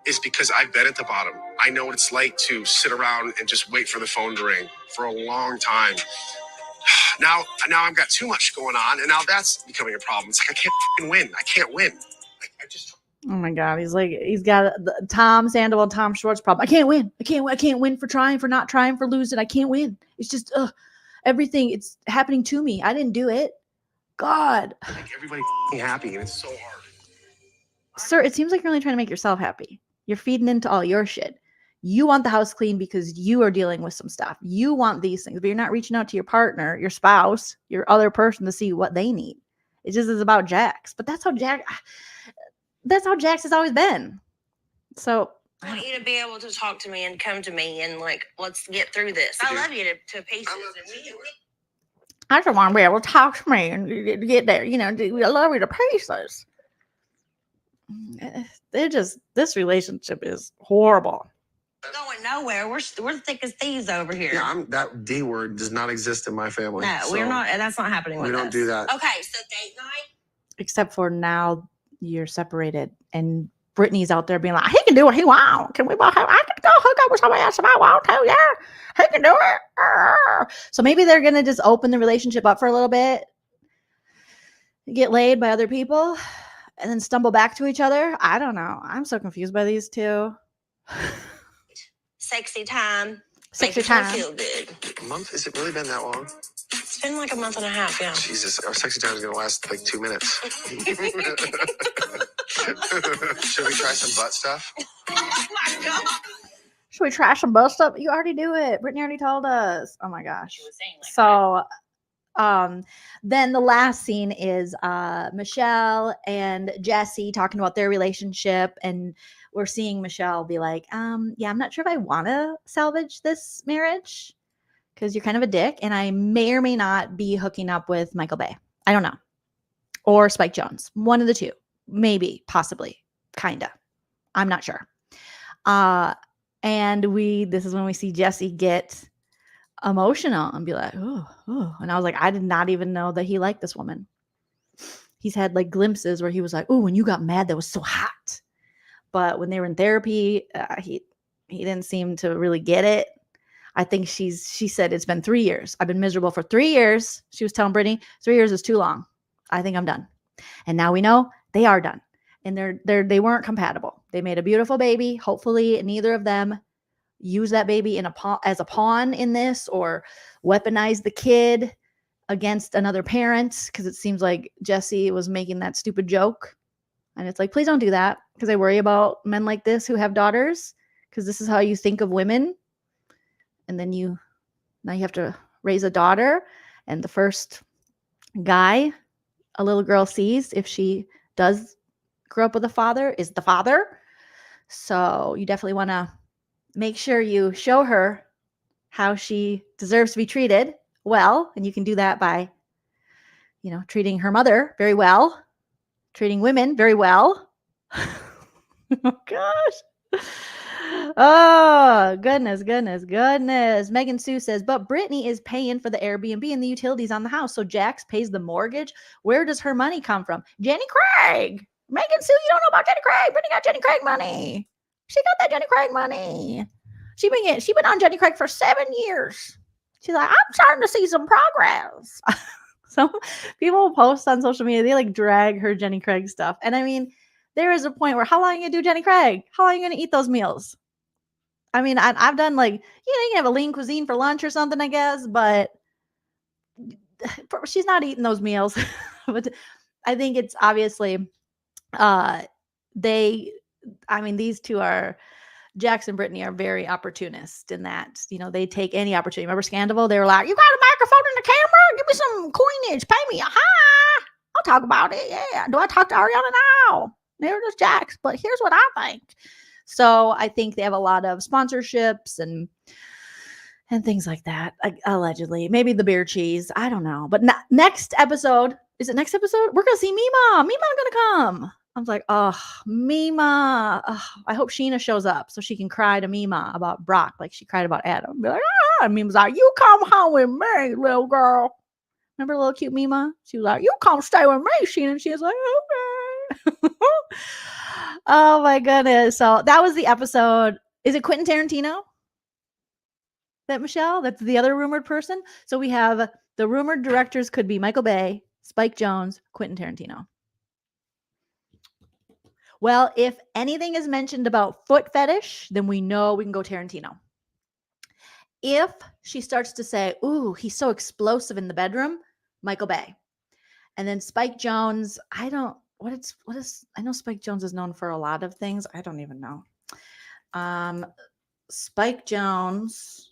is because I've been at the bottom. I know what it's like to sit around and just wait for the phone to ring for a long time. Now I've got too much going on, and now that's becoming a problem. It's like I can't fucking win. I can't win. I just. Oh my God, he's got the Tom Sandoval, Tom Schwartz problem. I can't win. I can't win for trying, for not trying, for losing. I can't win. It's just everything. It's happening to me. I didn't do it. God. Make everybody happy, and it's so hard. Sir, it seems like you're only trying to make yourself happy. You're feeding into all your shit. You want the house clean because you are dealing with some stuff. You want these things, but you're not reaching out to your partner, your spouse, your other person to see what they need. It just is about Jax. But that's how Jax has always been. So I want you to be able to talk to me and come to me and like, let's get through this. I love you to pieces. I just want to be able to talk to me and get there. You know, I love you to pieces. This relationship is horrible. Going nowhere. We're thick as thieves over here. Yeah, that D word does not exist in my family. No, so we're not. That's not happening with us. We don't do that. Okay, so date night. Except for now you're separated and Brittany's out there being like, he can do what he wants. Can we both I can go hook up with somebody else if I want to. Yeah, he can do it. So maybe they're going to just open the relationship up for a little bit, get laid by other people, and then stumble back to each other. I don't know. I'm so confused by these two. Sexy time. Sexy Make you time. feel good. A month? Has it really been that long? It's been like a month and a half, yeah. Jesus, our sexy time is going to last like 2 minutes. Should we try some butt stuff? Oh my God. Should we try some butt stuff? You already do it. Brittany already told us. Oh my gosh. She was saying like So then the last scene is Michelle and Jesse talking about their relationship, and we're seeing Michelle be like, yeah, I'm not sure if I want to salvage this marriage because you're kind of a dick, and I may or may not be hooking up with Michael Bay. I don't know. Or Spike Jonze. One of the two. Maybe, possibly, kinda. I'm not sure. And this is when we see Jesse get emotional and be like, oh. And I was like, I did not even know that he liked this woman. He's had like glimpses where he was like, oh, when you got mad, that was so hot. But when they were in therapy, he didn't seem to really get it. I think she said it's been 3 years. I've been miserable for 3 years. She was telling Brittany, 3 years is too long. I think I'm done. And now we know they are done. And they weren't compatible. They made a beautiful baby. Hopefully neither of them use that baby as a pawn in this or weaponize the kid against another parent, because it seems like Jesse was making that stupid joke. And it's like, please don't do that, because I worry about men like this who have daughters, because this is how you think of women. And then now you have to raise a daughter, and the first guy a little girl sees, if she does grow up with a father, is the father. So you definitely want to make sure you show her how she deserves to be treated well. And you can do that by, treating her mother very well, treating women very well. Oh, gosh. Oh, goodness. Megan Sue says, but Brittany is paying for the Airbnb and the utilities on the house. So Jax pays the mortgage. Where does her money come from? Jenny Craig. Megan Sue, you don't know about Jenny Craig. Brittany got Jenny Craig money. She got that Jenny Craig money. She been on Jenny Craig for 7 years. She's like, I'm starting to see some progress. Some people post on social media, they like drag her Jenny Craig stuff. And I mean, there is a point where how long are you going to do Jenny Craig? How long are you going to eat those meals? I mean, I've done like, you can have a lean cuisine for lunch or something, I guess, but she's not eating those meals. But I think it's obviously, these two are, Jax and Britney are very opportunist in that, they take any opportunity. Remember Scandal? They were like, you got a microphone in the camera? Give me some coinage. Pay me. I'll talk about it. Yeah. Do I talk to Ariana now? Neither does Jax. But here's what I think. So I think they have a lot of sponsorships and things like that. Allegedly, maybe the beer cheese. I don't know. But next episode, is it next episode? We're gonna see Mima. Mima's gonna come. I was like, oh, Mima. I hope Sheena shows up so she can cry to Mima about Brock, like she cried about Adam. Be like, ah, and Mima's like, you come home with me, little girl. Remember little cute Mima? She was like, you come stay with me, Sheena. And she was like, okay. Oh my goodness. So that was the episode. Is it Quentin Tarantino? That Michelle? That's the other rumored person. So we have the rumored directors could be Michael Bay, Spike Jonze, Quentin Tarantino. Well, if anything is mentioned about foot fetish, then we know we can go Tarantino. If she starts to say, ooh, he's so explosive in the bedroom, Michael Bay. And then Spike Jonze, I know Spike Jonze is known for a lot of things. I don't even know. Spike Jonze,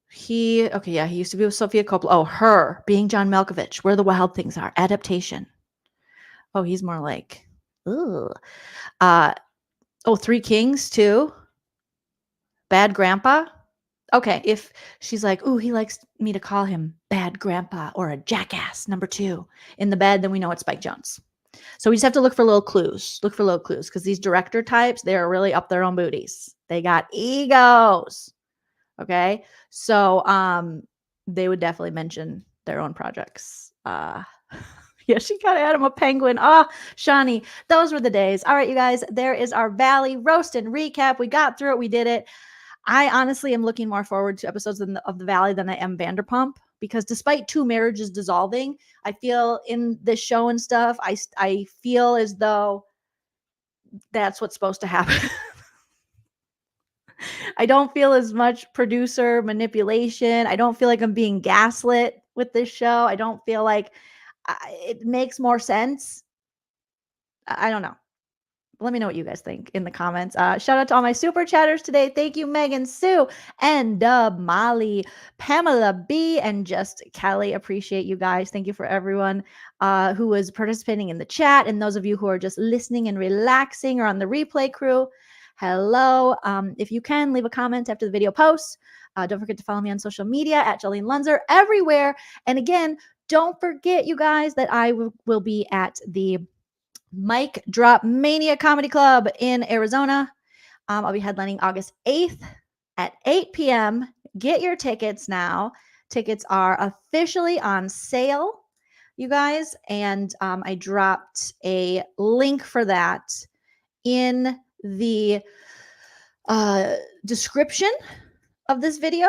he used to be with Sofia Coppola. Oh, Her, Being John Malkovich, Where the Wild Things Are, Adaptation. Oh, he's more like, ooh. Three Kings too. Bad Grandpa. Okay, if she's like, ooh, he likes me to call him Bad Grandpa or a jackass number 2 in the bed, then we know it's Spike Jonze. So we just have to look for little clues. Because these director types, they're really up their own booties. They got egos. Okay. So they would definitely mention their own projects. Yeah, she got Adam a penguin. Shawnee, those were the days. All right, you guys, there is our Valley roast and recap. We got through it. We did it. I honestly am looking more forward to episodes of the Valley than I am Vanderpump, because despite 2 marriages dissolving, I feel in this show and stuff, I feel as though that's what's supposed to happen. I don't feel as much producer manipulation. I don't feel like I'm being gaslit with this show. I don't feel like it makes more sense. I don't know. Let me know what you guys think in the comments. Shout out to all my super chatters today. Thank you, Megan, Sue, and Molly, Pamela B, and just Kelly. Appreciate you guys. Thank you for everyone who was participating in the chat, and those of you who are just listening and relaxing or on the replay crew. Hello. If you can, leave a comment after the video posts. Don't forget to follow me on social media at Joleen Lunzer everywhere. And again, don't forget, you guys, that I will be at the Mic Drop Mania Comedy Club in Arizona. I'll be headlining August 8th at 8 p.m. Get your tickets now. Tickets are officially on sale, you guys. And I dropped a link for that in the description of this video.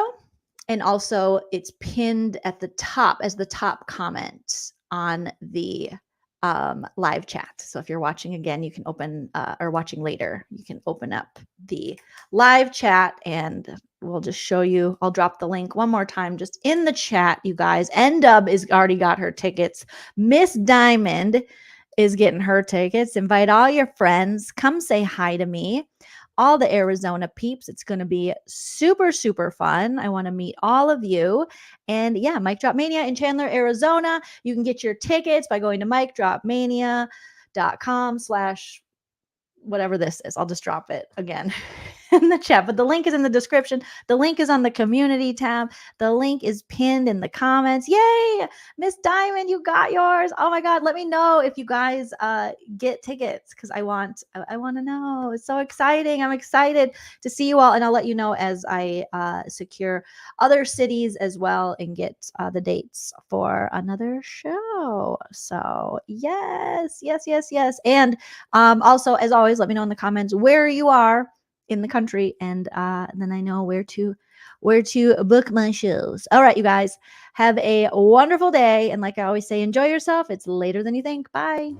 And also it's pinned at the top as the top comment on the live chat. So if you're watching again, you can open or watching later, you can open up the live chat and we'll just show you. I'll drop the link one more time just in the chat, you guys. N-Dub is already got her tickets. Miss Diamond is getting her tickets. Invite all your friends. Come say hi to me. All the Arizona peeps. It's going to be super, super fun. I want to meet all of you. And yeah, Mic Drop Mania in Chandler, Arizona. You can get your tickets by going to micdropmania.com/ whatever this is. I'll just drop it again in the chat, but the link is in the description. The link is on the community tab. The link is pinned in the comments. Yay, Miss Diamond, you got yours. Oh my God. Let me know if you guys get tickets, because I want to know. It's so exciting. I'm excited to see you all, and I'll let you know as I secure other cities as well and get the dates for another show. So yes. And also, as always, let me know in the comments where you are in the country, and then I know where to book my shows. All right, you guys, have a wonderful day, and like I always say, enjoy yourself. It's later than you think. Bye.